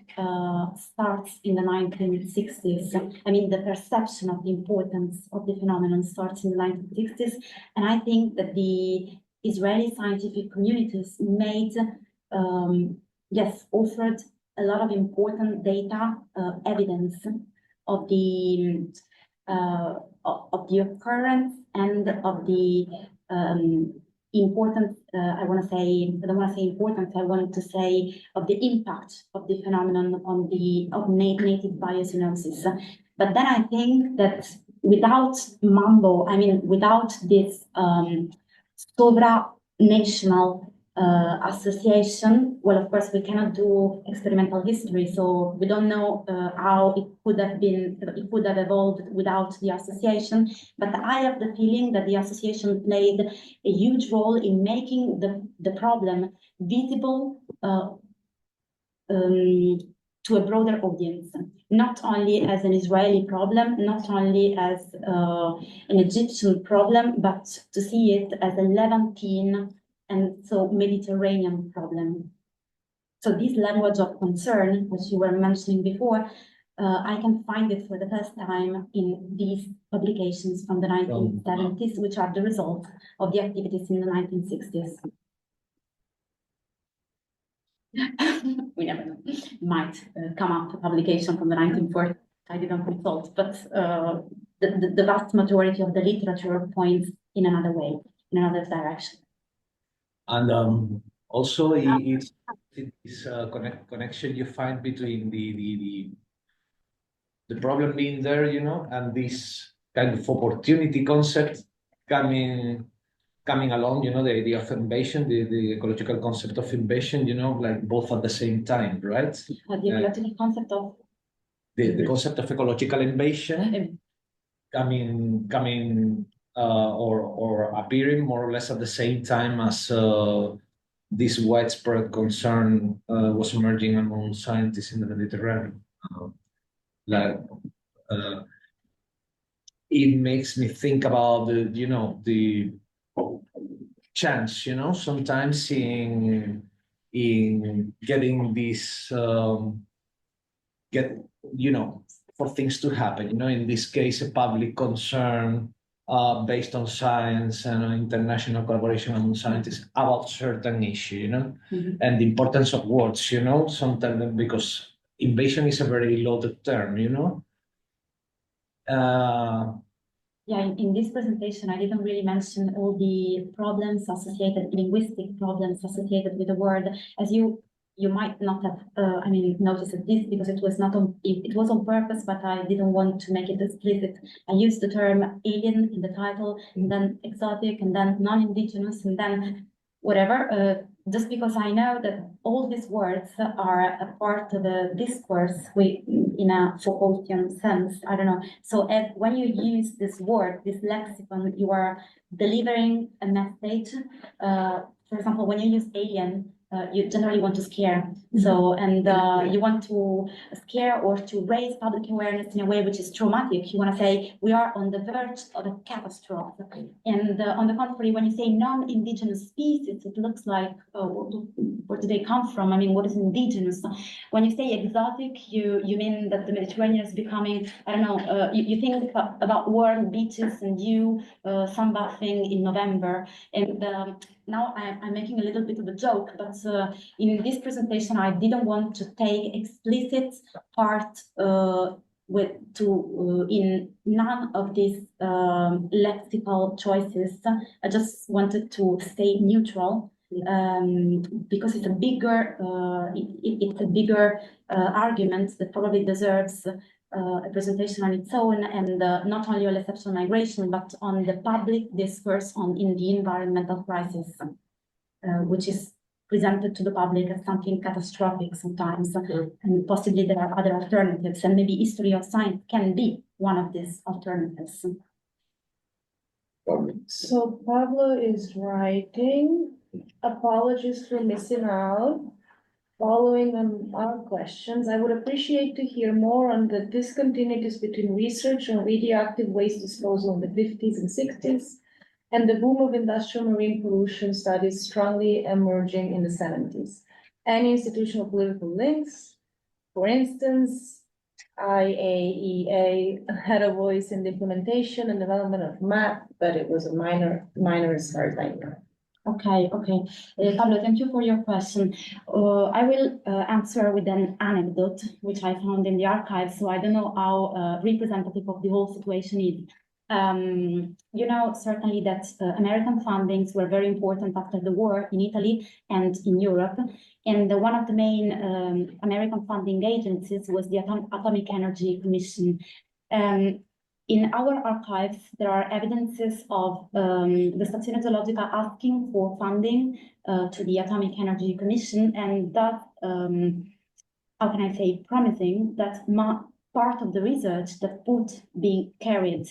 starts in the 1960s. I mean, the perception of the importance of the phenomenon starts in the 1960s, and I think that the Israeli scientific communities made, offered a lot of important data, evidence of the occurrence and of the importance. I don't want to say importance. I want to say of the impact of the phenomenon on native biosynosis. But then I think that without MAMBO, without this national association. Well, of course, we cannot do experimental history, so we don't know how it could have evolved without the association. But I have the feeling that the association played a huge role in making the problem visible to a broader audience, not only as an Israeli problem, not only as an Egyptian problem, but to see it as a Levantine and so Mediterranean problem. So this language of concern, which you were mentioning before, I can find it for the first time in these publications from the 1970s, which are the result of the activities in the 1960s. We never know. Might come up a publication from the 1940s. I didn't consult, but the vast majority of the literature points in another way, in another direction. And also, it's connection you find between the problem being there, you know, and this kind of opportunity concept coming along, you know, the idea of invasion, the ecological concept of invasion, you know, like both at the same time, right? The ecological concept of the concept of ecological invasion coming or appearing more or less at the same time as this widespread concern was emerging among scientists in the Mediterranean. It makes me think about the chance, you know, sometimes in getting this for things to happen, you know, in this case, a public concern based on science and international collaboration among scientists about certain issue, you know, and the importance of words, you know, sometimes because invasion is a very loaded term, you know. Yeah, in this presentation, I didn't really mention all the problems associated, linguistic problems associated with the word, as you might not have, noticed this because it was not on, it was on purpose, but I didn't want to make it explicit. I used the term alien in the title, and then exotic, and then non-indigenous, and then whatever, just because I know that all these words are a part of the discourse in a Foucaultian sense, I don't know. So when you use this word, this lexicon, you are delivering a message. For example, when you use alien, you generally want to scare. So, and you want to scare or to raise public awareness in a way which is traumatic. You want to say, we are on the verge of a catastrophe. And on the contrary, when you say non-indigenous species, it looks like, where do they come from? I mean, what is indigenous? When you say exotic, you mean that the Mediterranean is becoming, I don't know, you think about warm beaches and you sunbathing in November. And now I'm making a little bit of a joke, but in this presentation, I didn't want to take explicit part in none of these lexical choices. I just wanted to stay neutral because it's a bigger argument that probably deserves a presentation on its own, and not only on Lessepsian migration, but on the public discourse in the environmental crisis, which is presented to the public as something catastrophic sometimes, and possibly there are other alternatives, and maybe history of science can be one of these alternatives. So Pablo is writing, apologies for missing out. Following on our questions, I would appreciate to hear more on the discontinuities between research on radioactive waste disposal in the 50s and 60s and the boom of industrial marine pollution studies strongly emerging in the 70s. Any institutional political links? For instance, IAEA had a voice in the implementation and development of MAP, but it was a minor as far as I know. Okay. Pablo, thank you for your question. I will answer with an anecdote, which I found in the archives, so I don't know how representative of the whole situation is. You know, certainly that American fundings were very important after the war in Italy and in Europe. And one of the main American funding agencies was the Atomic Energy Commission. in our archives, there are evidences of the Stazione Zoologica asking for funding to the Atomic Energy Commission, and that, how can I say, promising that part of the research that would be carried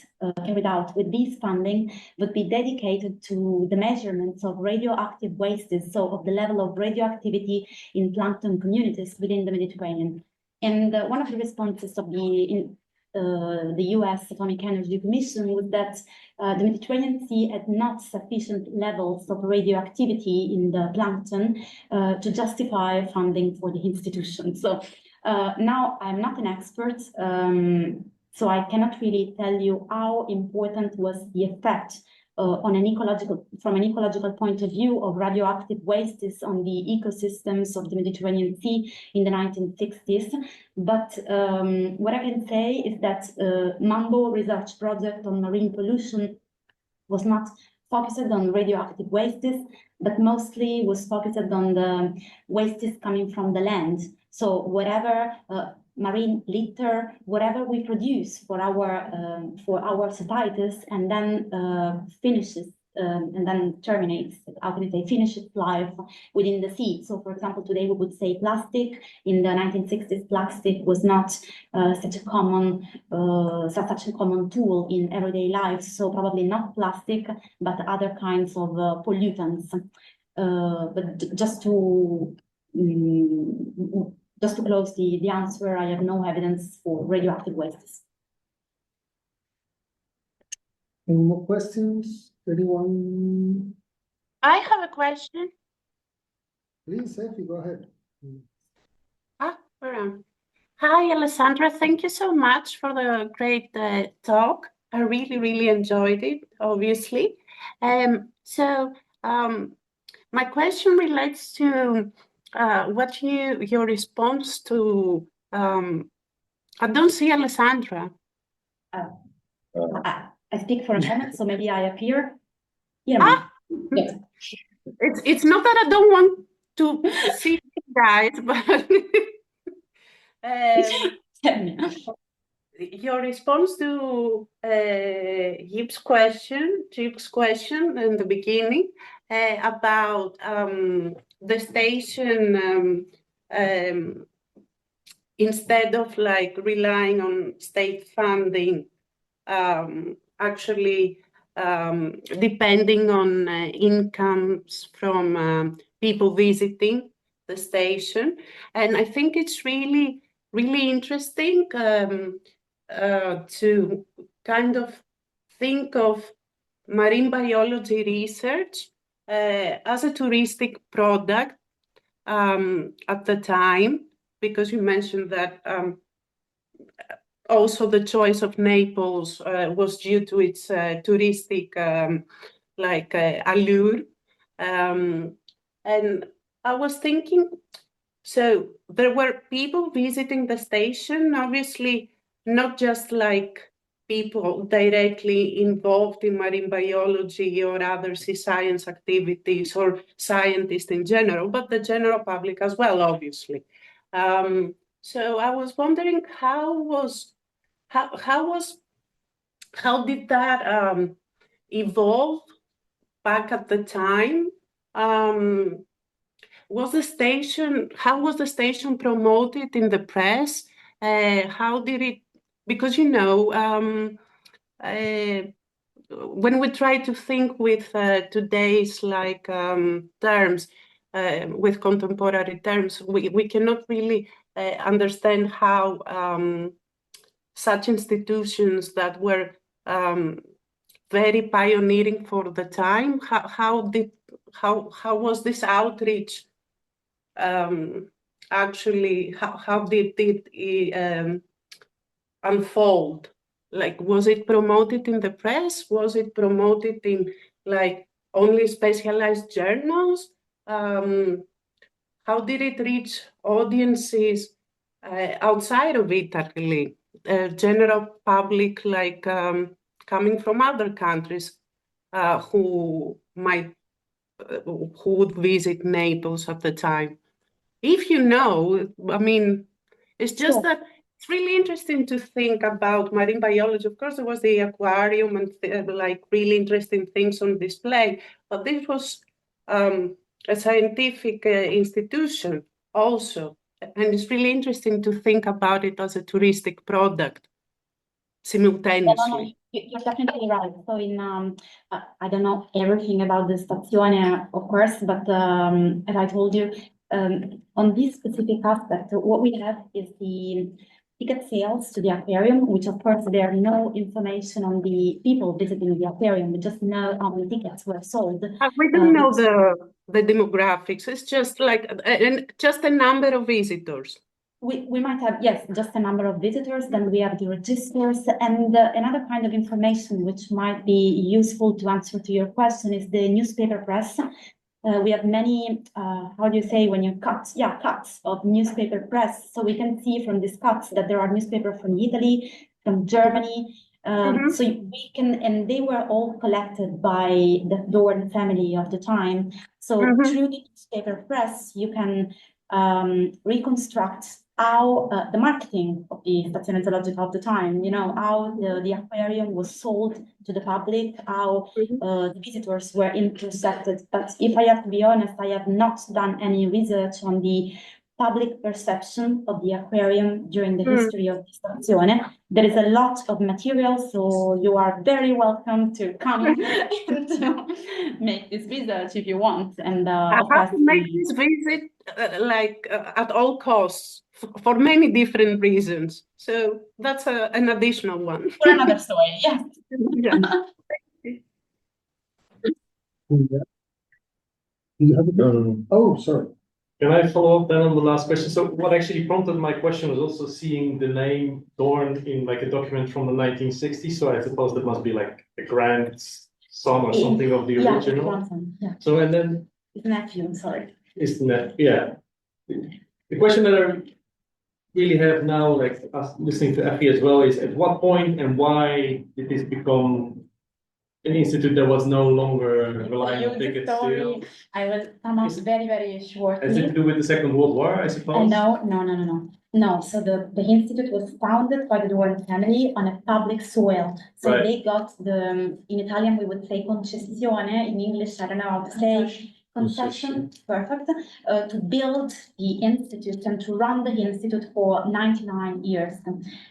out with this funding would be dedicated to the measurements of radioactive wastes, so of the level of radioactivity in plankton communities within the Mediterranean. And one of the responses of the US Atomic Energy Commission was that the Mediterranean Sea had not sufficient levels of radioactivity in the plankton to justify funding for the institution. So now I'm not an expert, so I cannot really tell you how important was the effect from an ecological point of view of radioactive wastes on the ecosystems of the Mediterranean Sea in the 1960s. But what I can say is that MAMBO research project on marine pollution was not focused on radioactive wastes, but mostly was focused on the wastes coming from the land. So whatever marine litter, whatever we produce for our societies, and then finishes and then terminates, how can I say, finishes life within the sea. So for example, today we would say plastic. In the 1960s, plastic was not such a common tool in everyday life. So probably not plastic, but other kinds of pollutants. But just to close the answer, I have no evidence for radioactive wastes. Any more questions? Anyone? I have a question. Please, Effie, go ahead. We're on. Hi, Alessandra. Thank you so much for the great talk. I really, really enjoyed it, obviously. My question relates to what your response to I don't see Alessandra. I speak for a moment, so maybe I appear. Yeah. Yes. It's not that I don't want to see you guys, but your response to Jip's question in the beginning about the station instead of like relying on state funding, actually depending on incomes from people visiting the station. And I think it's really, really interesting to kind of think of marine biology research as a touristic product at the time, because you mentioned that also the choice of Naples was due to its touristic allure. And I was thinking, so there were people visiting the station, obviously not just like people directly involved in marine biology or other sea science activities or scientists in general, but the general public as well, obviously. So I was wondering how did that evolve back at the time? How was the station promoted in the press? How did it, because when we try to think with today's terms, with contemporary terms, we cannot really understand how such institutions that were very pioneering for the time, how was this outreach actually, how did it unfold? Like, was it promoted in the press? Was it promoted in only specialized journals? How did it reach audiences outside of Italy, general public, coming from other countries who would visit Naples at the time? If you know, I mean, it's just that it's really interesting to think about marine biology. Of course, there was the aquarium and like really interesting things on display, but this was a scientific institution also. And it's really interesting to think about it as a touristic product simultaneously. You're definitely right. So I don't know everything about the Stazione, of course, but as I told you, on this specific aspect, what we have is the ticket sales to the aquarium, which of course there are no information on the people visiting the aquarium. We just know how many tickets were sold. We don't know the demographics. It's just like just a number of visitors. We might have, yes, just a number of visitors, then we have the registers, and another kind of information which might be useful to answer to your question is the newspaper press. We have many, how do you say, when you cut, cuts of newspaper press. So we can see from these cuts that there are newspapers from Italy, from Germany. So we can, and they were all collected by the Dohrn family of the time. So through the newspaper press, you can reconstruct how the marketing of the Stazione Zoologica of the time, you know, how the aquarium was sold to the public, how the visitors were intercepted. But if I have to be honest, I have not done any research on the public perception of the aquarium during the history of the Stazione. There is a lot of material, so you are very welcome to come and to make this research if you want. And I have to make this visit at all costs for many different reasons. So that's an additional one. For another story, yes. Yeah. You have a Oh, sorry. Can I follow up then on the last question? So what actually prompted my question was also seeing the name Dohrn in like a document from the 1960s. So I suppose that must be like a grandson or something of the original. Yeah. So and then It's nephew, sorry. is the question that I really have now, like us listening to Effie as well, is at what point and why did this become an institute that was no longer relying on ticket sales? I will come up very, very shortly. Has it to do with the Second World War, I suppose? No. So the institute was founded by the Dohrn family on a public soil. So they got in Italian we would say concessione, in English I don't know how to say concession, perfect, to build the institute and to run the institute for 99 years.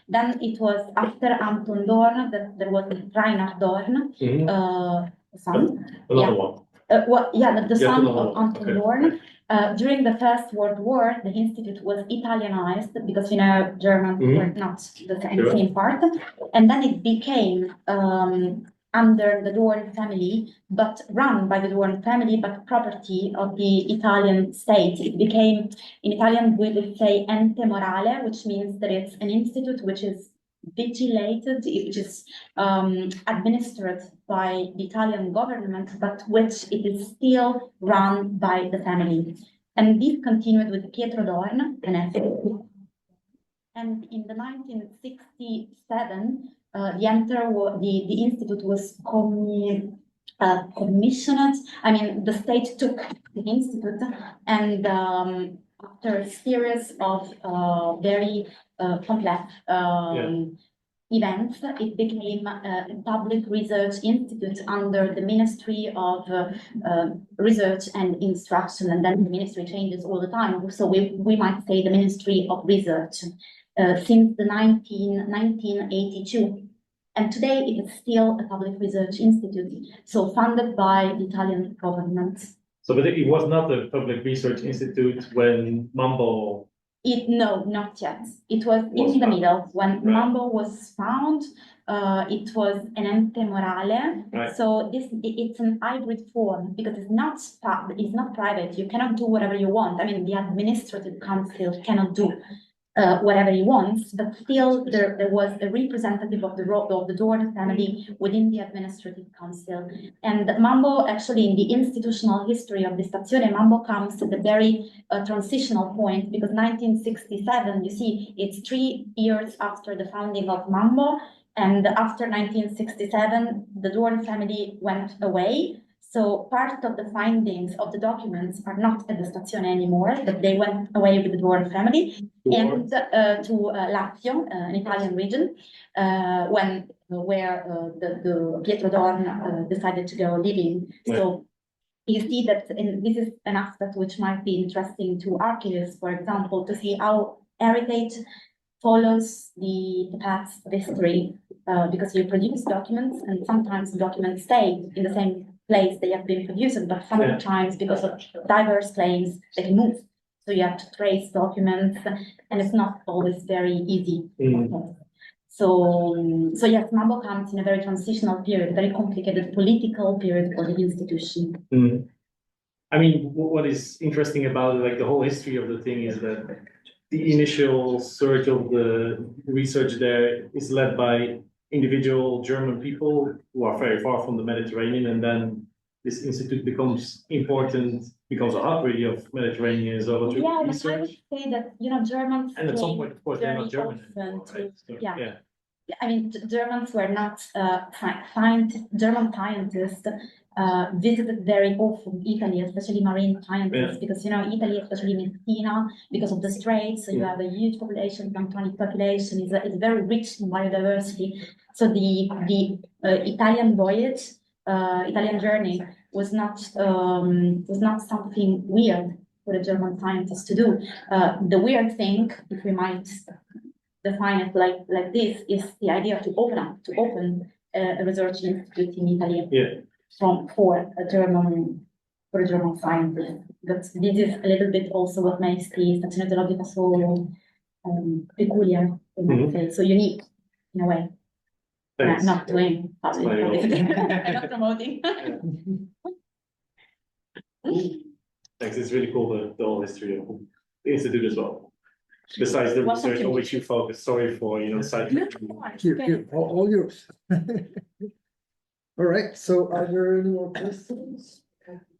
Then it was after Anton Dohrn that there was Rainer Dohrn, son. Another one. The son of Anton Okay. Dohrn. During the First World War, the institute was Italianized because, you know, German were not the same part. And then it became under the Dohrn family, but run by the Dohrn family, but property of the Italian state. It became, in Italian, we would say ente morale, which means that it's an institute which is vigilated, which is administered by the Italian government, but which it is still run by the family. And this continued with Pietro Dohrn, and in the 1967, the institute was commissioned. I mean, the state took the institute, and after a series of very complex events, it became a public research institute under the Ministry of Research and Instruction, and then the ministry changes all the time. So we might say the Ministry of Research since the 1982. And today it is still a public research institute, so funded by the Italian government. So, but it was not a public research institute when MAMBO. No, not yet. It was in the middle. When MAMBO was found, it was an ente morale. Right. So it's an hybrid form because it's not private. You cannot do whatever you want. I mean, the administrative council cannot do whatever he wants, but still there was a representative of the Dohrn family within the administrative council. And MAMBO, actually, in the institutional history of the Stazione, MAMBO comes at the very transitional point, because 1967, you see, it's 3 years after the founding of MAMBO, and after 1967, the Dohrn family went away. So part of the findings of the documents are not at the Stazione anymore, but they went away with the Dohrn family and to Lazio, an Italian region, where the Pietro Dohrn decided to go living. So you see that, and this is an aspect which might be interesting to archivists, for example, to see how heritage follows the paths of history, because you produce documents and sometimes documents stay in the same place they have been produced, but sometimes because of diverse claims they can move. So you have to trace documents and it's not always very easy. So yes, MAMBO comes in a very transitional period, very complicated political period for the institution. I mean, what is interesting about like the whole history of the thing is that the initial surge of the research there is led by individual German people who are very far from the Mediterranean, and then this institute becomes important, becomes a hub really of Mediterranean zoology research. But I would say that, Germans. And at some point, of course, they're not German often anymore, right? So, yeah. I mean, Germans were not German scientists visited very often Italy, especially marine scientists, because Italy, especially Messina, because of the straits, so you have a huge population, planktonic population, is very rich in biodiversity. So the Italian voyage, Italian journey was not something weird for the German scientists to do. The weird thing, if we might define it like this, is the idea to open a research institute in Italy for a German scientist. But this is a little bit also what makes the Stazione Zoologica so peculiar, we might say, so unique in a way. Not doing public publicity, not promoting. Thanks, it's really cool the whole history of the institute as well. Besides the research on which you focus, sorry for side. Here, all yours. All right, so are there any more questions?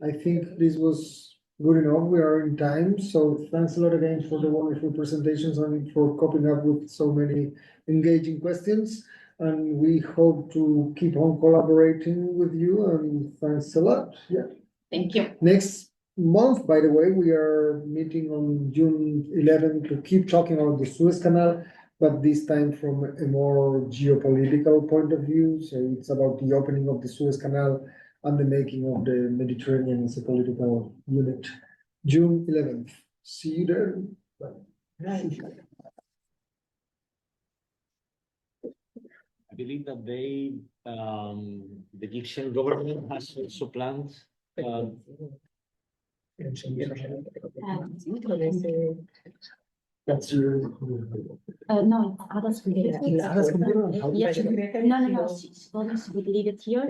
I think this was good enough. We are in time, so thanks a lot again for the wonderful presentations and for coping up with so many engaging questions. And we hope to keep on collaborating with you, and thanks a lot. Yeah. Thank you. Next month, by the way, we are meeting on June 11th to keep talking about the Suez Canal, but this time from a more geopolitical point of view. So it's about the opening of the Suez Canal and the making of the Mediterranean as a political unit. June 11th. See you there. Bye. I believe that the Egyptian government has also planned. That's your. No, others will leave it. No, she told me she would leave it here.